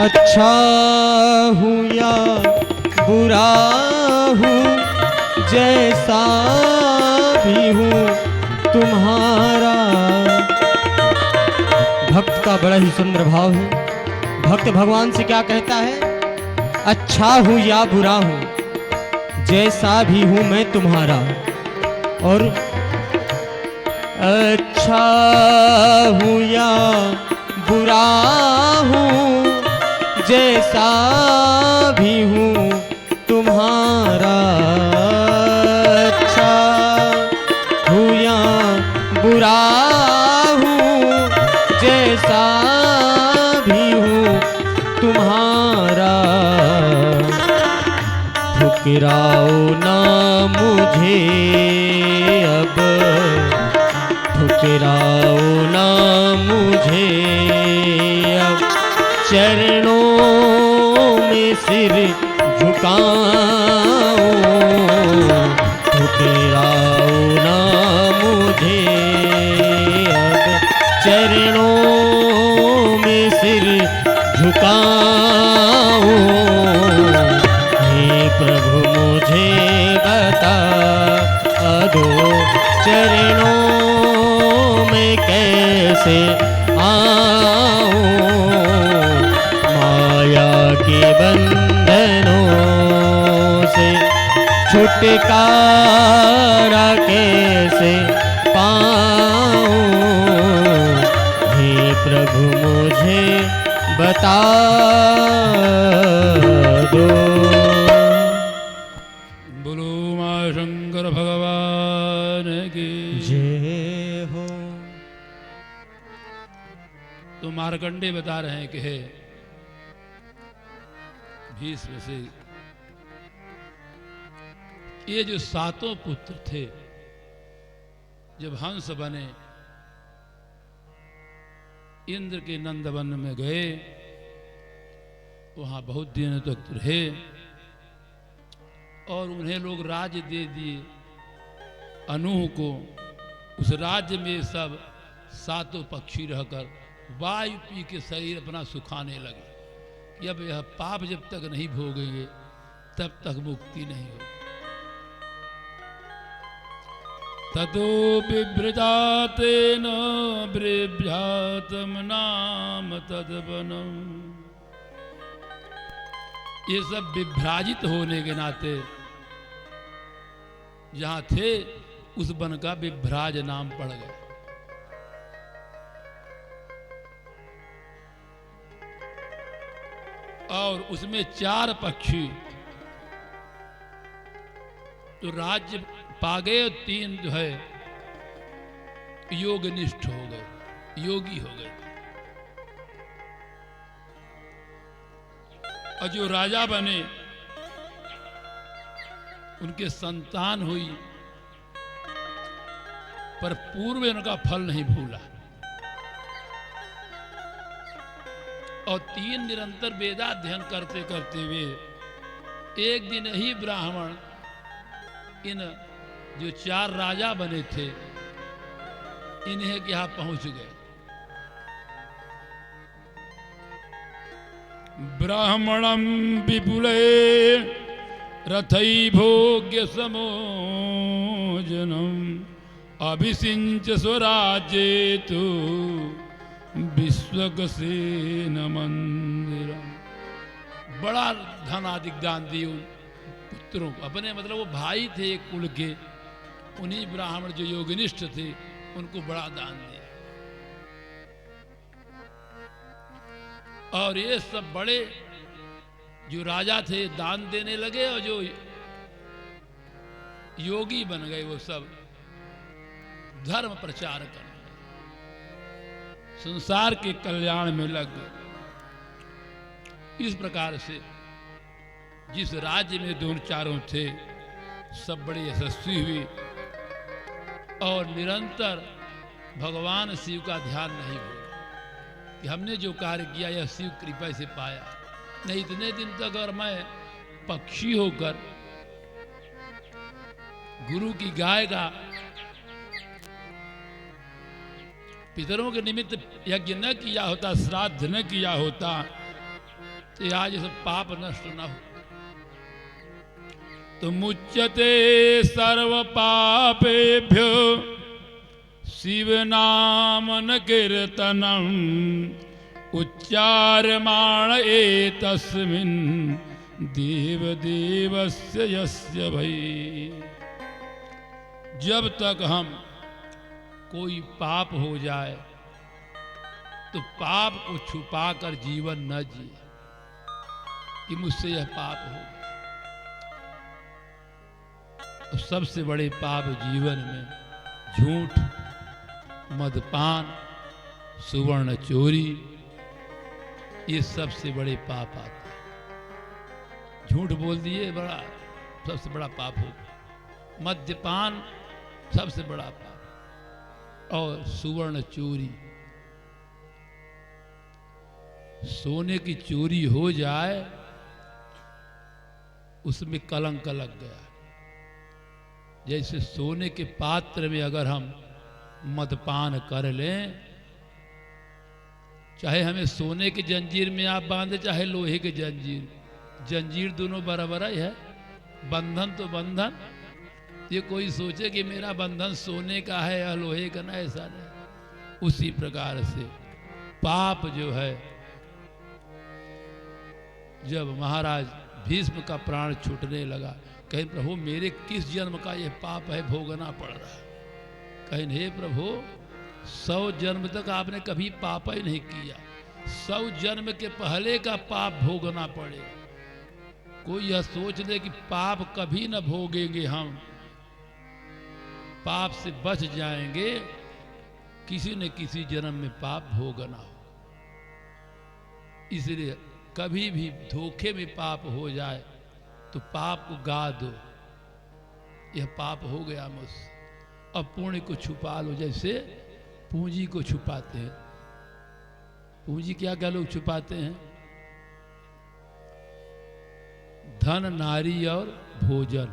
अच्छा हूँ या बुरा हूँ, जैसा भी हूँ तुम्हारा। भक्त का बड़ा ही सुंदर भाव है। भक्त भगवान से क्या कहता है? अच्छा हूँ या बुरा हूँ, जैसा भी हूँ मैं तुम्हारा। और अच्छा हूँ या बुरा हूँ, जैसा भी हूँ तुम्हारा। अच्छा हूँ या बुरा हूँ, जैसा भी हूँ तुम्हारा। ठुकराओ ना मुझे अब, ठुकराओ ना मुझे अब, चरणों में सिर झुकाओ। ठुकराओ ना मुझे अब, चरणों में सिर झुकाओ। हे प्रभु मुझे बता दो, चरणों में कैसे आऊं। माया के बंधनों से छुटकारा कैसे पाऊं। हे प्रभु मुझे बता दो। बोलो माँ शंकर भगवान की जय हो। तो मार्कंडे बता रहे हैं कि हे भीष्म से ये जो सातों पुत्र थे, जब हंस बने इंद्र के नंदवन में गए, वहां बहुत दिनों तक रहे और उन्हें लोग राज्य दे दिए अनूह को। उस राज्य में सब सातों पक्षी रहकर वायु पी के शरीर अपना सुखाने लगे कि अब यह पाप जब तक नहीं भोगेंगे तब तक मुक्ति नहीं होगी। ततो बिभ्रजातेन बिभ्रातम नाम तद्वनम। ये सब विभ्राजित होने के नाते जहां थे उस वन का विभ्राज नाम पड़ गया। और उसमें 4 पक्षी तो राज्य पा गए, 3 जो है योगनिष्ठ हो गए, योगी हो गए। और जो राजा बने उनके संतान हुई, पर पूर्व उनका फल नहीं भूला। और 3 निरंतर वेदाध्ययन करते करते हुए एक दिन ही ब्राह्मण इन जो 4 राजा बने थे इन्हें के यहां पहुंच गए। ब्राह्मणम विपुले रथई भोग्य समोजनम अभिषिंच स्वराज्ये तु विश्वकसेन मंदिरम। बड़ा धन आदि दान दिए उन पुत्रों को, अपने मतलब वो भाई थे एक कुल के, उन्हीं ब्राह्मण जो योगनिष्ठ थे उनको बड़ा दान दिया। और ये सब बड़े जो राजा थे दान देने लगे और जो योगी बन गए वो सब धर्म प्रचार करने लगे। संसार के कल्याण में लग गए। इस प्रकार से जिस राज्य में दोनों चारों थे सब बड़े यशस्वी हुए और निरंतर भगवान शिव का ध्यान नहीं हुआ कि हमने जो कार्य किया यह शिव कृपा से पाया। नहीं इतने दिन तक अगर मैं पक्षी होकर गुरु की गाय का पितरों के निमित्त यज्ञ न किया होता, श्राद्ध न किया होता, तो आज सब पाप नष्ट न हो। तो मुच्यते सर्व पापेभ्यो शिव नाम न कीर्तनम उच्चार्यमाण एतस्मिन् देव देवस्य यस्य भई। जब तक हम कोई पाप हो जाए तो पाप को छुपाकर जीवन न जिए कि मुझसे यह पाप हो गया। सबसे बड़े पाप जीवन में झूठ, मदपान, सुवर्ण चोरी, ये सबसे बड़े पाप आते हैं। झूठ बोल दिए बड़ा, सबसे बड़ा पाप हो गया। मद्यपान सबसे बड़ा पाप, और सुवर्ण चोरी, सोने की चोरी हो जाए उसमें कलंक लग गया। जैसे सोने के पात्र में अगर हम मदपान कर लें, चाहे हमें सोने के जंजीर में आप बांधे चाहे लोहे के जंजीर, जंजीर दोनों बराबर ही है, बंधन तो बंधन। ये कोई सोचे कि मेरा बंधन सोने का है या लोहे का, ना, ऐसा नहीं। उसी प्रकार से पाप जो है, जब महाराज भीष्म का प्राण छूटने लगा, कहीं प्रभु मेरे किस जन्म का यह पाप है भोगना पड़ रहा है। कहीं हे प्रभु 100 जन्म तक आपने कभी पाप ही नहीं किया, 100 जन्म के पहले का पाप भोगना पड़ेगा। कोई यह सोच ले कि पाप कभी न भोगेंगे, हम पाप से बच जाएंगे, किसी न किसी जन्म में पाप भोगना हो। इसलिए कभी भी धोखे में पाप हो जाए तो पाप को गा दो, यह पाप हो गया मुझसे, अब पुण्य को छुपा लो। जैसे पूंजी को छुपाते हैं, पूंजी क्या क्या लोग छुपाते हैं? धन, नारी और भोजन,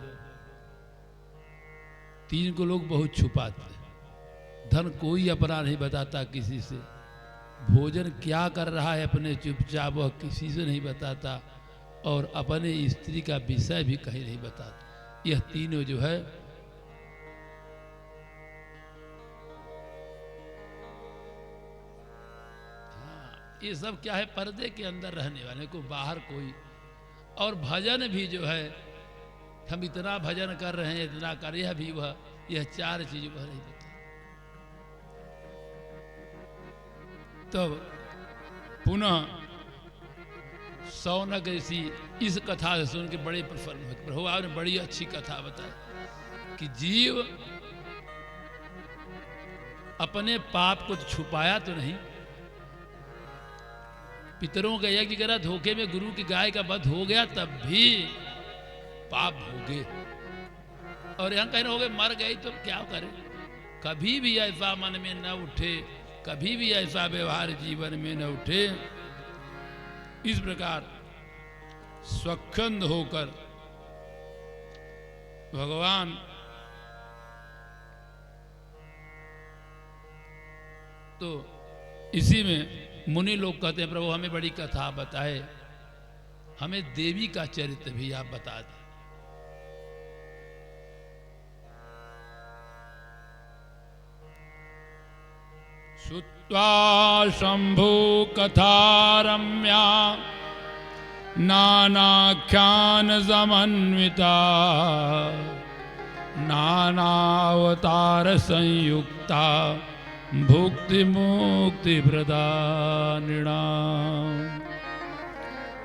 3 को लोग बहुत छुपाते हैं। धन कोई अपना नहीं बताता किसी से, भोजन क्या कर रहा है अपने चुपचाप वह किसी से नहीं बताता, और अपने स्त्री का विषय भी कहीं नहीं बताता। यह तीनों जो है ये सब क्या है, पर्दे के अंदर रहने वाले को, बाहर कोई। और भजन भी जो है, हम इतना भजन कर रहे हैं, इतना कर, यह भी वह, यह 4 चीज वह नहीं बता। तब पुनः सौनक ऐसी इस कथा से सुन के बड़े प्रसन्न हुए। प्रभु आपने बड़ी अच्छी कथा बताई कि जीव अपने पाप को छुपाया तो नहीं, पितरों का यज्ञ करा, धोखे में गुरु की गाय का वध हो गया, तब भी पाप हो गए। और यहां कहने हो गए मर गए तो क्या करे। कभी भी ऐसा मन में न उठे, कभी भी ऐसा व्यवहार जीवन में न उठे। इस प्रकार स्वच्छंद होकर भगवान तो इसी में मुनि लोग कहते हैं प्रभु हमें बड़ी कथा बताए, हमें देवी का चरित्र भी आप बता दें। श्रुत्वा शंभु कथा रम्या नानाख्यान समन्विता नानावतार संयुक्ता भुक्ति मुक्ति प्रदानिणा।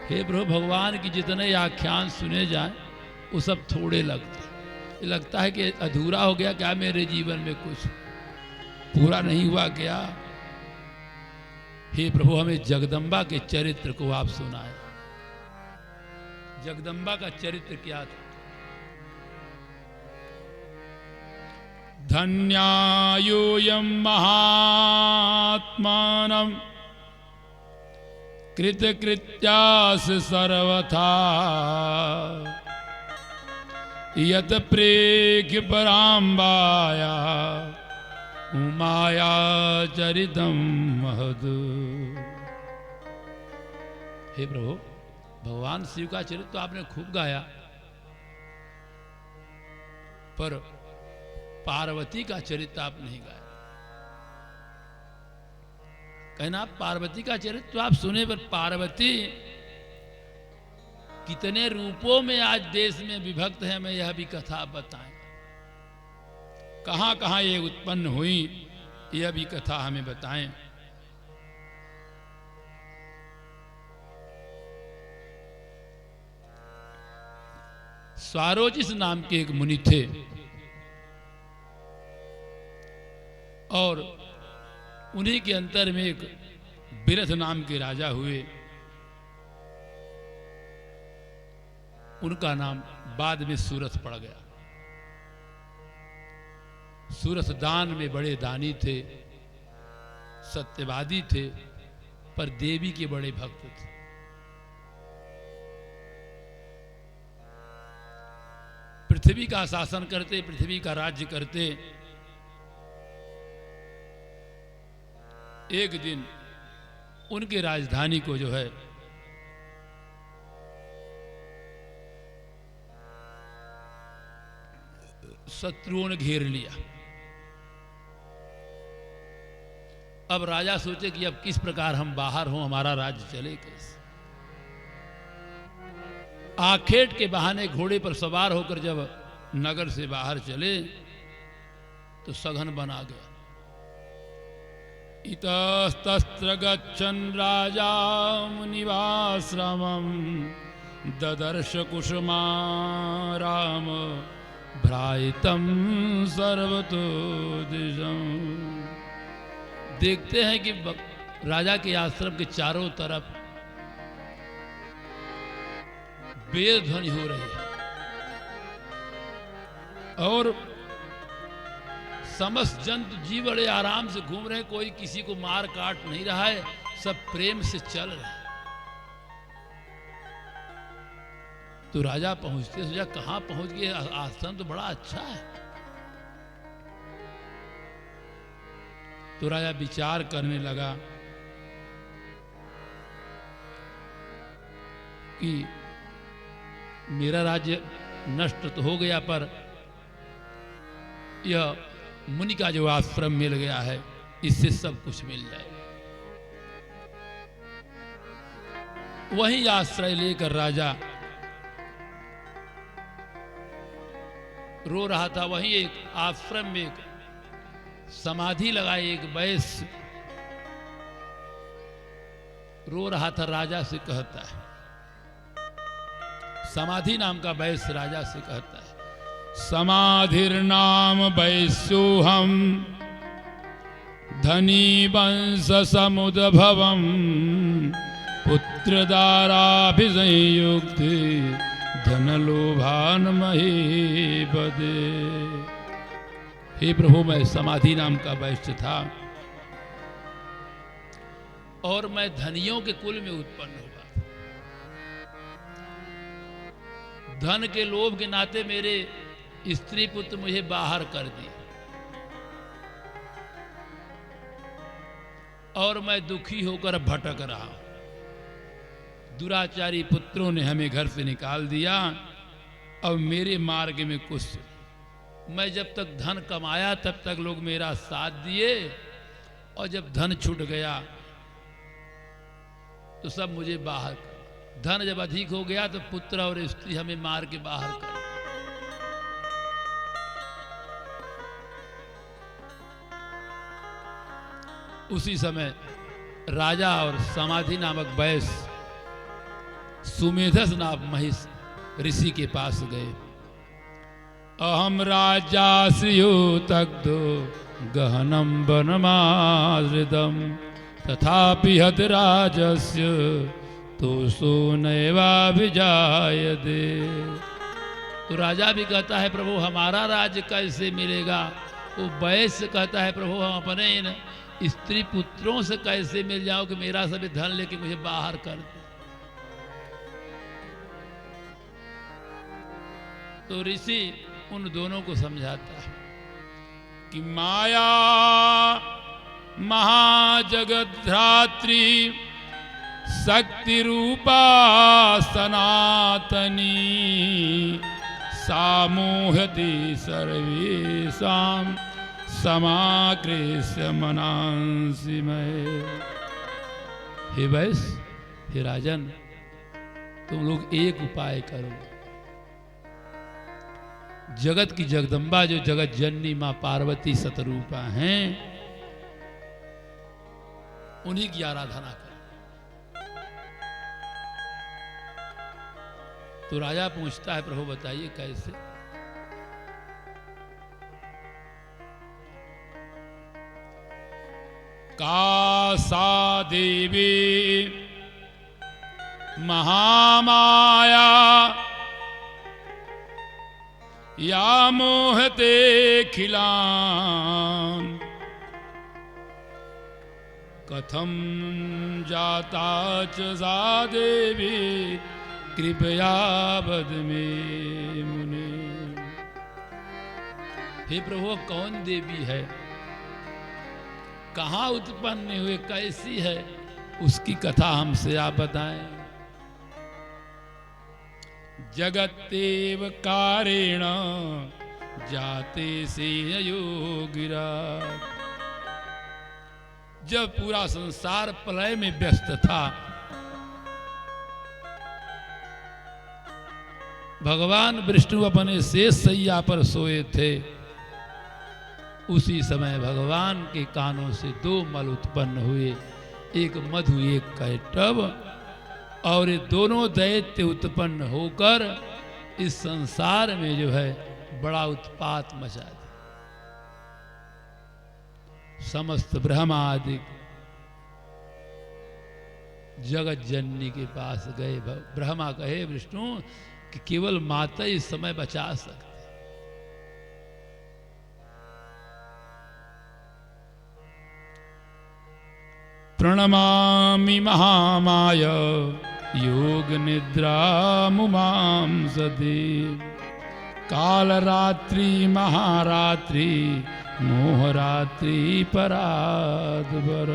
हे प्रभु भगवान की जितने आख्यान सुने जाएं वो सब थोड़े लगते, लगता है कि अधूरा हो गया क्या, मेरे जीवन में कुछ पूरा नहीं हुआ क्या। हे प्रभु हमें जगदम्बा के चरित्र को आप सुनाए। जगदम्बा का चरित्र क्या था? धन्यायूयं महात्मानं कृतकृत्यास सर्वथा यत प्रेक्ष्य पराम्बाया उमाया चरितम महद। हे प्रभु भगवान शिव का चरित्र तो आपने खूब गाया, पर पार्वती का चरित्र आप नहीं गाया। कहना पार्वती का चरित्र तो आप सुने, पर पार्वती कितने रूपों में आज देश में विभक्त है, मैं यह भी कथा बताएं। कहां कहां ये उत्पन्न हुई, यह भी कथा हमें बताएं। स्वारोचिस नाम के एक मुनि थे और उन्हीं के अंतर में एक बिरथ नाम के राजा हुए। उनका नाम बाद में सूरथ पड़ गया। सूरथ दान में बड़े दानी थे, सत्यवादी थे, पर देवी के बड़े भक्त थे। पृथ्वी का शासन करते, पृथ्वी का राज्य करते। एक दिन उनके राजधानी को जो है शत्रुओं ने घेर लिया। अब राजा सोचे कि अब किस प्रकार हम बाहर हों, हमारा राज्य चले कैसे। आखेट के बहाने घोड़े पर सवार होकर जब नगर से बाहर चले तो सघन बना गया। इतस्तत्र गच्छन् राजा मुनिवाश्रमं ददर्श कुसुमाराम भ्रायितं सर्वतो दिशं। देखते हैं कि राजा के आश्रम के चारों तरफ बेल ध्वनि हो रही है और समस्त जंतु जी बड़े आराम से घूम रहे हैं, कोई किसी को मार काट नहीं रहा है, सब प्रेम से चल रहे हैं। तो राजा पहुंचते सोचा कहां पहुंच गए, आश्रम तो बड़ा अच्छा है। तो राजा विचार करने लगा कि मेरा राज्य नष्ट तो हो गया, पर यह मुनि का जो आश्रम मिल गया है, इससे सब कुछ मिल जाएगा। वही आश्रय लेकर राजा रो रहा था। वहीं एक आश्रम में एक समाधि लगाई, एक वैश्य रो रहा था। राजा से कहता है, समाधि नाम का वैश्य राजा से कहता है, समाधिर्नाम वैश्योहम धनी वंश समुद्भवम पुत्रदाराभिसंयुक्ते धनलोभान महीपदे। हे प्रभु मैं समाधि नाम का वैश्य था और मैं धनियों के कुल में उत्पन्न हुआ। धन के लोभ के नाते मेरे स्त्री पुत्र मुझे बाहर कर दिए और मैं दुखी होकर भटक रहा। दुराचारी पुत्रों ने हमें घर से निकाल दिया। अब मेरे मार्ग में कुछ, मैं जब तक धन कमाया तब तक लोग मेरा साथ दिए, और जब धन छूट गया तो सब मुझे बाहर कर। धन जब अधिक हो गया तो पुत्र और स्त्री हमें मार के बाहर कर। उसी समय राजा और समाधि नामक वैश्य सुमेधस नाम महिष ऋषि के पास गए। अहम राजास्यो तग्धो गहनम वनमाश्रितम तथापि हतराजस्य तो सो नैवाभिजायते। तो राजा भी कहता है प्रभु हमारा राज्य कैसे मिलेगा। वो वैश्य कहता है प्रभु हम अपने इन स्त्री पुत्रों से कैसे मिल जाओ कि मेरा सभी धन लेके मुझे बाहर कर दे। तो ऋषि उन दोनों को समझाता है कि माया महाजगद्धात्री शक्ति रूपा सनातनी सामोहति सर्वेषां समाकृष्य मनांसि मैं। हे वैश्य, हे राजन, तुम लोग एक उपाय करो। जगत की जगदम्बा जो जगत जननी मां पार्वती सतरूपा हैं, उन्हीं की आराधना करो। तो राजा पूछता है प्रभु बताइए कैसे। का सा देवी महामाया या मोहते खिलान कथम जाता च सा देवी कृपया वद मे मुने। हे प्रभु कौन देवी है, कहाँ उत्पन्न हुए, कैसी है, उसकी कथा हमसे आप बताएं। जगत्तेव कारेण जाते से योगिरा। जब पूरा संसार प्रलय में व्यस्त था, भगवान विष्णु अपने शेष शैया पर सोए थे। उसी समय भगवान के कानों से दो मल उत्पन्न हुए, एक मधु एक कैटव, और ये दोनों दैत्य उत्पन्न होकर इस संसार में जो है बड़ा उत्पात मचा दिया। समस्त ब्रह्मादि जगत जननी के पास गए। ब्रह्मा कहे विष्णु कि केवल माता इस समय बचा सकते। प्रणमामि महामाय योग निद्रा मुमां सदी कालरात्रि महारात्रि मोहरात्रि पराद्वर।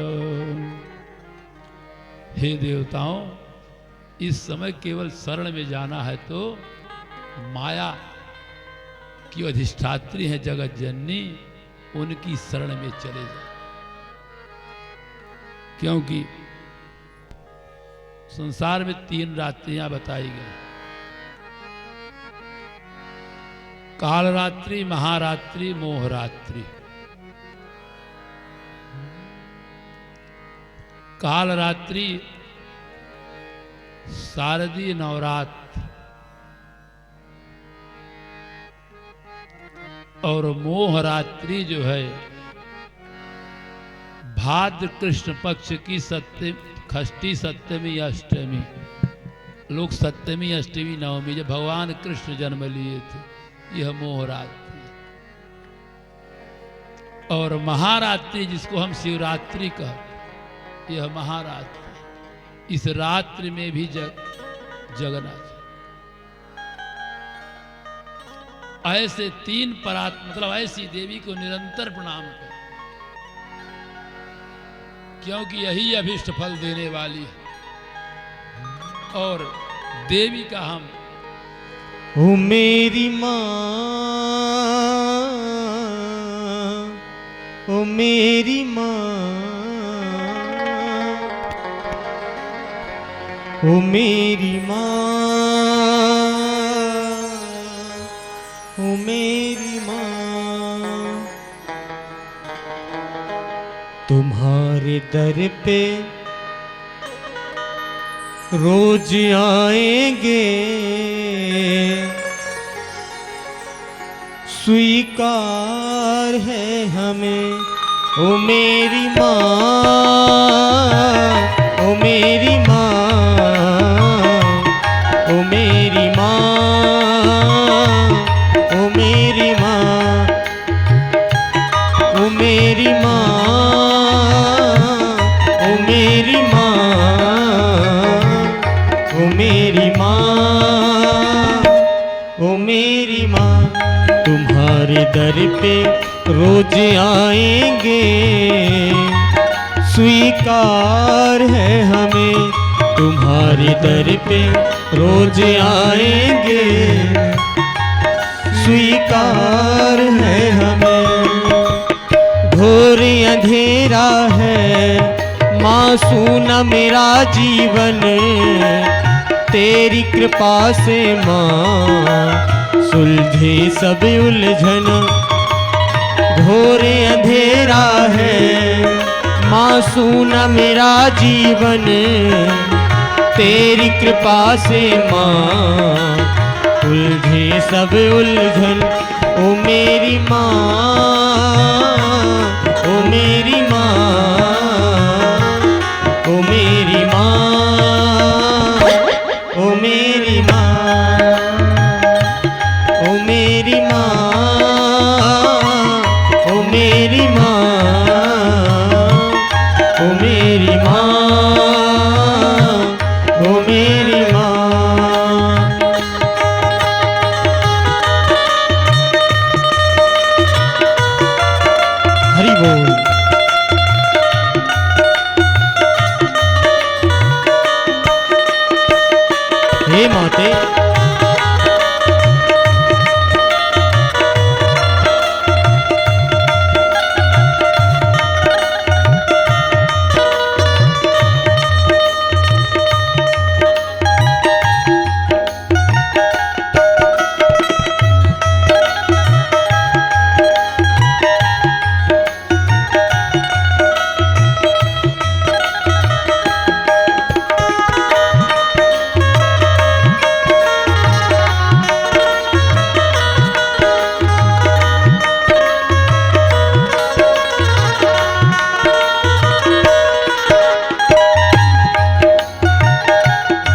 हे देवताओं, इस समय केवल शरण में जाना है तो माया की अधिष्ठात्री है जगत जननी, उनकी शरण में चले जाओ। क्योंकि संसार में 3 रात्रियां बताई गई, कालरात्रि महारात्रि मोहरात्रि। कालरात्रि शारदीय नवरात्र और मोहरात्रि जो है भाद्र कृष्ण पक्ष की षष्ठी सप्तमी अष्टमी। लोग सप्तमी अष्टमी नवमी जब भगवान कृष्ण जन्म लिए थे, यह मोहरात्रि। और महारात्रि जिसको हम शिवरात्रि कहते, यह महारात्रि। इस रात्रि में भी जगना चाहिए। ऐसे 3 परात मतलब ऐसी देवी को निरंतर प्रणाम करें, क्योंकि यही अभिष्ट फल देने वाली है। और देवी का हम ओ मेरी माँ, ओ मेरी माँ, ओ मेरी माँ, ओ मेरी माँ, तुम्हारे दर पे रोज आएंगे, स्वीकार है हमें। ओ मेरी माँ, मेरी माँ, ओ मेरी माँ, ओ मेरी माँ, तुम्हारे दर पे रोज आएंगे, स्वीकार है हमें, तुम्हारे दर पे रोज आएंगे, स्वीकार है हमें। घोर अंधेरा है मासूम मेरा जीवन, तेरी कृपा से माँ सुलझे सब उलझन। घोर अंधेरा है मासूम मेरा जीवन, तेरी कृपा से माँ उलझे सब उलझन। ओ मेरी माँ, ओ मेरी माँ, ओ मेरी माँ, ओ मेरी माँ, ओ मेरी माँ, ओ मेरी माँ, ओ मेरी माँ, ओ मेरी माँ। हरि बोल। हे माते,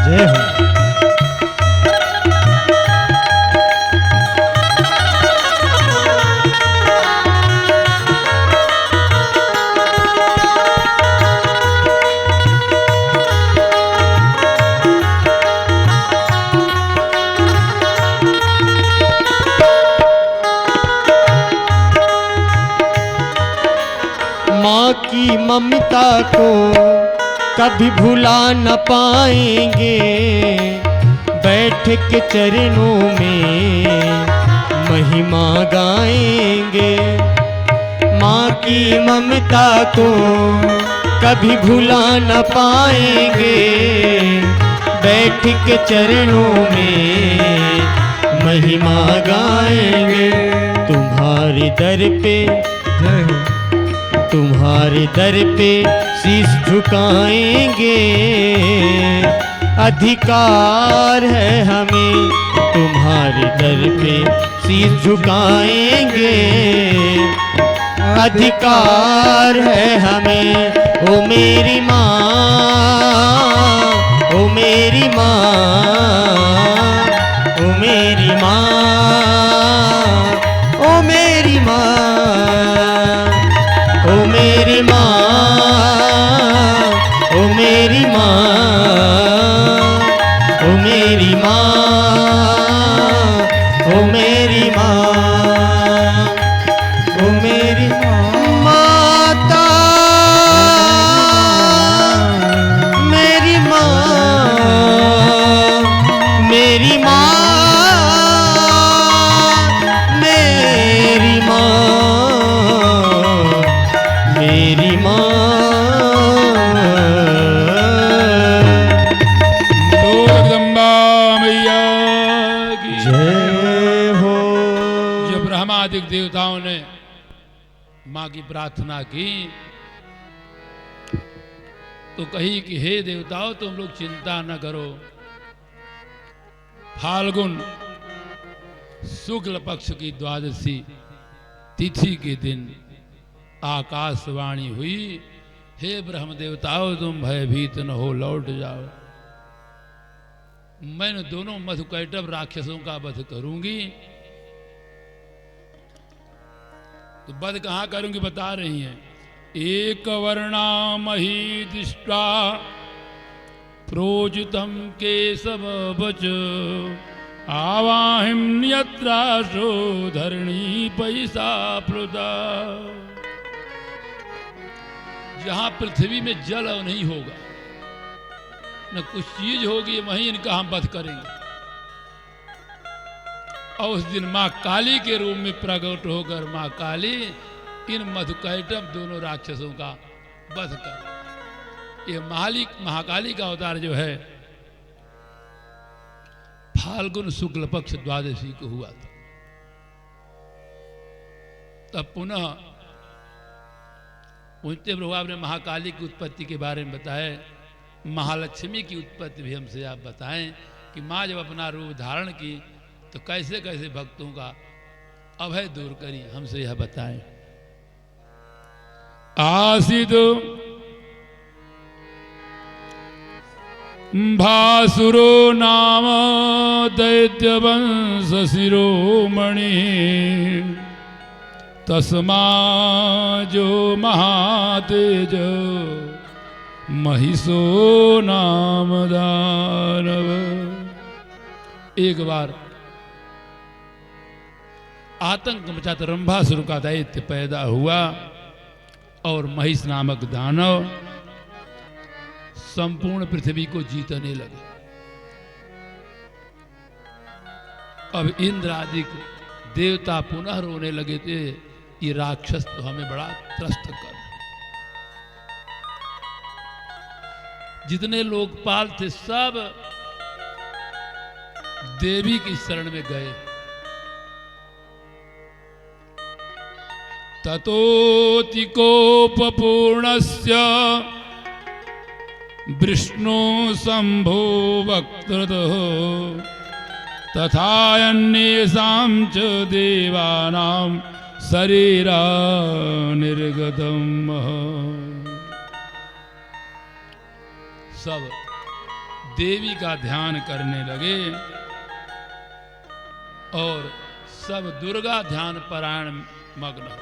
जय हो। माँ की ममता को कभी भुला न पाएंगे, बैठ के चरणों में महिमा गाएंगे। माँ की ममता को कभी भुला न पाएंगे, बैठ के चरणों में महिमा गाएंगे। तुम्हारे दर पे जय हो, तुम्हारे दर पे शीश झुकाएंगे, अधिकार है हमें, तुम्हारे दर पे शीश झुकाएंगे, अधिकार है हमें। ओ मेरी माँ, ओ मेरी माँ, ओ मेरी माँ, ओ मेरी माँ, ओ मेरी माँ, ओ मेरी माँ, ओ मेरी माँ, ओ मेरी माँ, ओ मेरी माता, मेरी माँ, मेरी माँ, मेरी माँ, मेरी माँ। बोल जगदम्बा मैया की जय हो। जो ब्रह्मादिक देवताओं ने माँ की प्रार्थना की तो कही कि हे देवताओं, तुम लोग चिंता न करो, फाल्गुन शुक्ल पक्ष की द्वादशी तिथि के दिन आकाशवाणी हुई, हे ब्रह्म देवताओं, तुम भयभीत न हो, लौट जाओ। मैं दोनों मधुकैटभ राक्षसों का वध करूंगी। तो वध कहां करूंगी बता रही हैं। एकवर्णा मही दृष्ट्वा प्रोजितं केशववच आवाहिं यत्राशो धरणी पैसा प्लुता। जहां पृथ्वी में जल नहीं होगा न कुछ चीज होगी, वहीं इनका हम वध करेंगे। और उस दिन मां काली के रूप में प्रकट होकर मां काली इन मधुकैटभ दोनों राक्षसों का वध कर। ये महाकाली का अवतार जो है फाल्गुन शुक्ल पक्ष द्वादशी को हुआ था। तब पुनः पूछते प्रभु आपने महाकाली की उत्पत्ति के बारे में बताया, महालक्ष्मी की उत्पत्ति भी हमसे आप बताएं कि माँ जब अपना रूप धारण की तो कैसे कैसे भक्तों का अभय दूर करी, हमसे यह बताएं। आसिद भासुरो नाम दैत्यवंश शिरोमणि तस्मा जो महातेज महिषो नाम दानव। एक बार आतंक मचाता रंभासुर का दैत्य पैदा हुआ और महिष नामक दानव संपूर्ण पृथ्वी को जीतने लगे। अब इंद्र आदि देवता पुनः रोने लगे थे, ये राक्षस तो हमें बड़ा त्रस्त कर। जितने लोकपाल थे सब देवी की शरण में गए। ततोतिकोपपूर्णस्य विष्णु शंभो वक्त्रतः तथान्येषां च देवानां शरीरा निर्गतम्। सब देवी का ध्यान करने लगे और सब दुर्गा ध्यान परायण मग्न हो।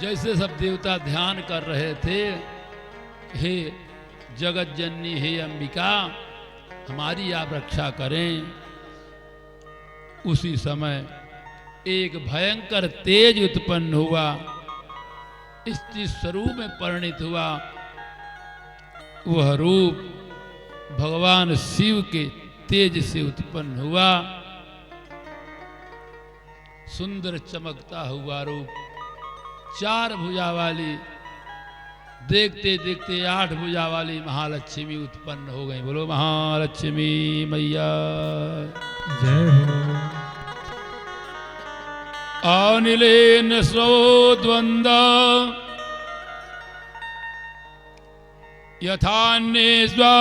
जैसे सब देवता ध्यान कर रहे थे, हे जगत जननी, हे अंबिका हमारी आप रक्षा करें, उसी समय एक भयंकर तेज उत्पन्न हुआ, स्त्री स्वरूप में परिणित हुआ। वह रूप भगवान शिव के तेज से उत्पन्न हुआ। सुंदर चमकता हुआ रूप, 4 भुजा वाली, देखते देखते 8 भुजा वाली महालक्ष्मी उत्पन्न हो गई। बोलो महालक्ष्मी मैया जय हो। अनिलेन सोद्वंद यथान्येष्वा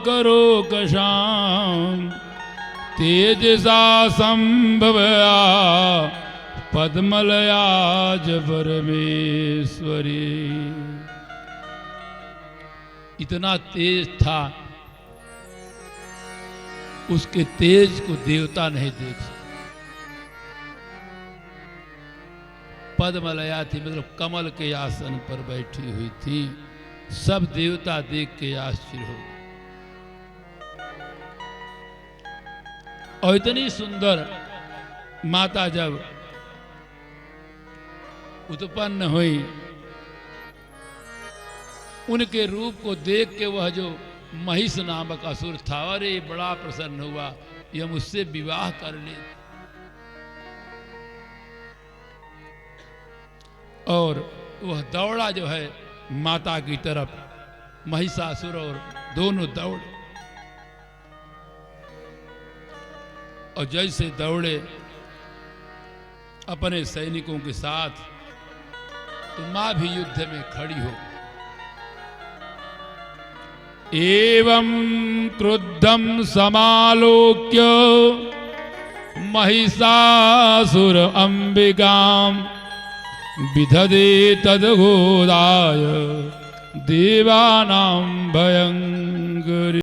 करो कशाम तेजसा संभवया पद्मलयाज परमेश्वरी। इतना तेज था, उसके तेज को देवता नहीं देख सकते। पद्मलया थी मतलब कमल के आसन पर बैठी हुई थी। सब देवता देख के आश्चर्य हो गए। और इतनी सुंदर माता जब उत्पन्न हुई, उनके रूप को देख के वह जो महिष नामक असुर था, अरे बड़ा प्रसन्न हुआ, यह मुझसे विवाह कर ले। और वह दौड़ा जो है माता की तरफ, महिषासुर और दोनों दौड़े। और जैसे दौड़े अपने सैनिकों के साथ, तो मां भी युद्ध में खड़ी हो। एवं क्रुद्धं समालोक्य महिषासुर अंबिकां विदधे तद्घोराय देवानां भयंकरी।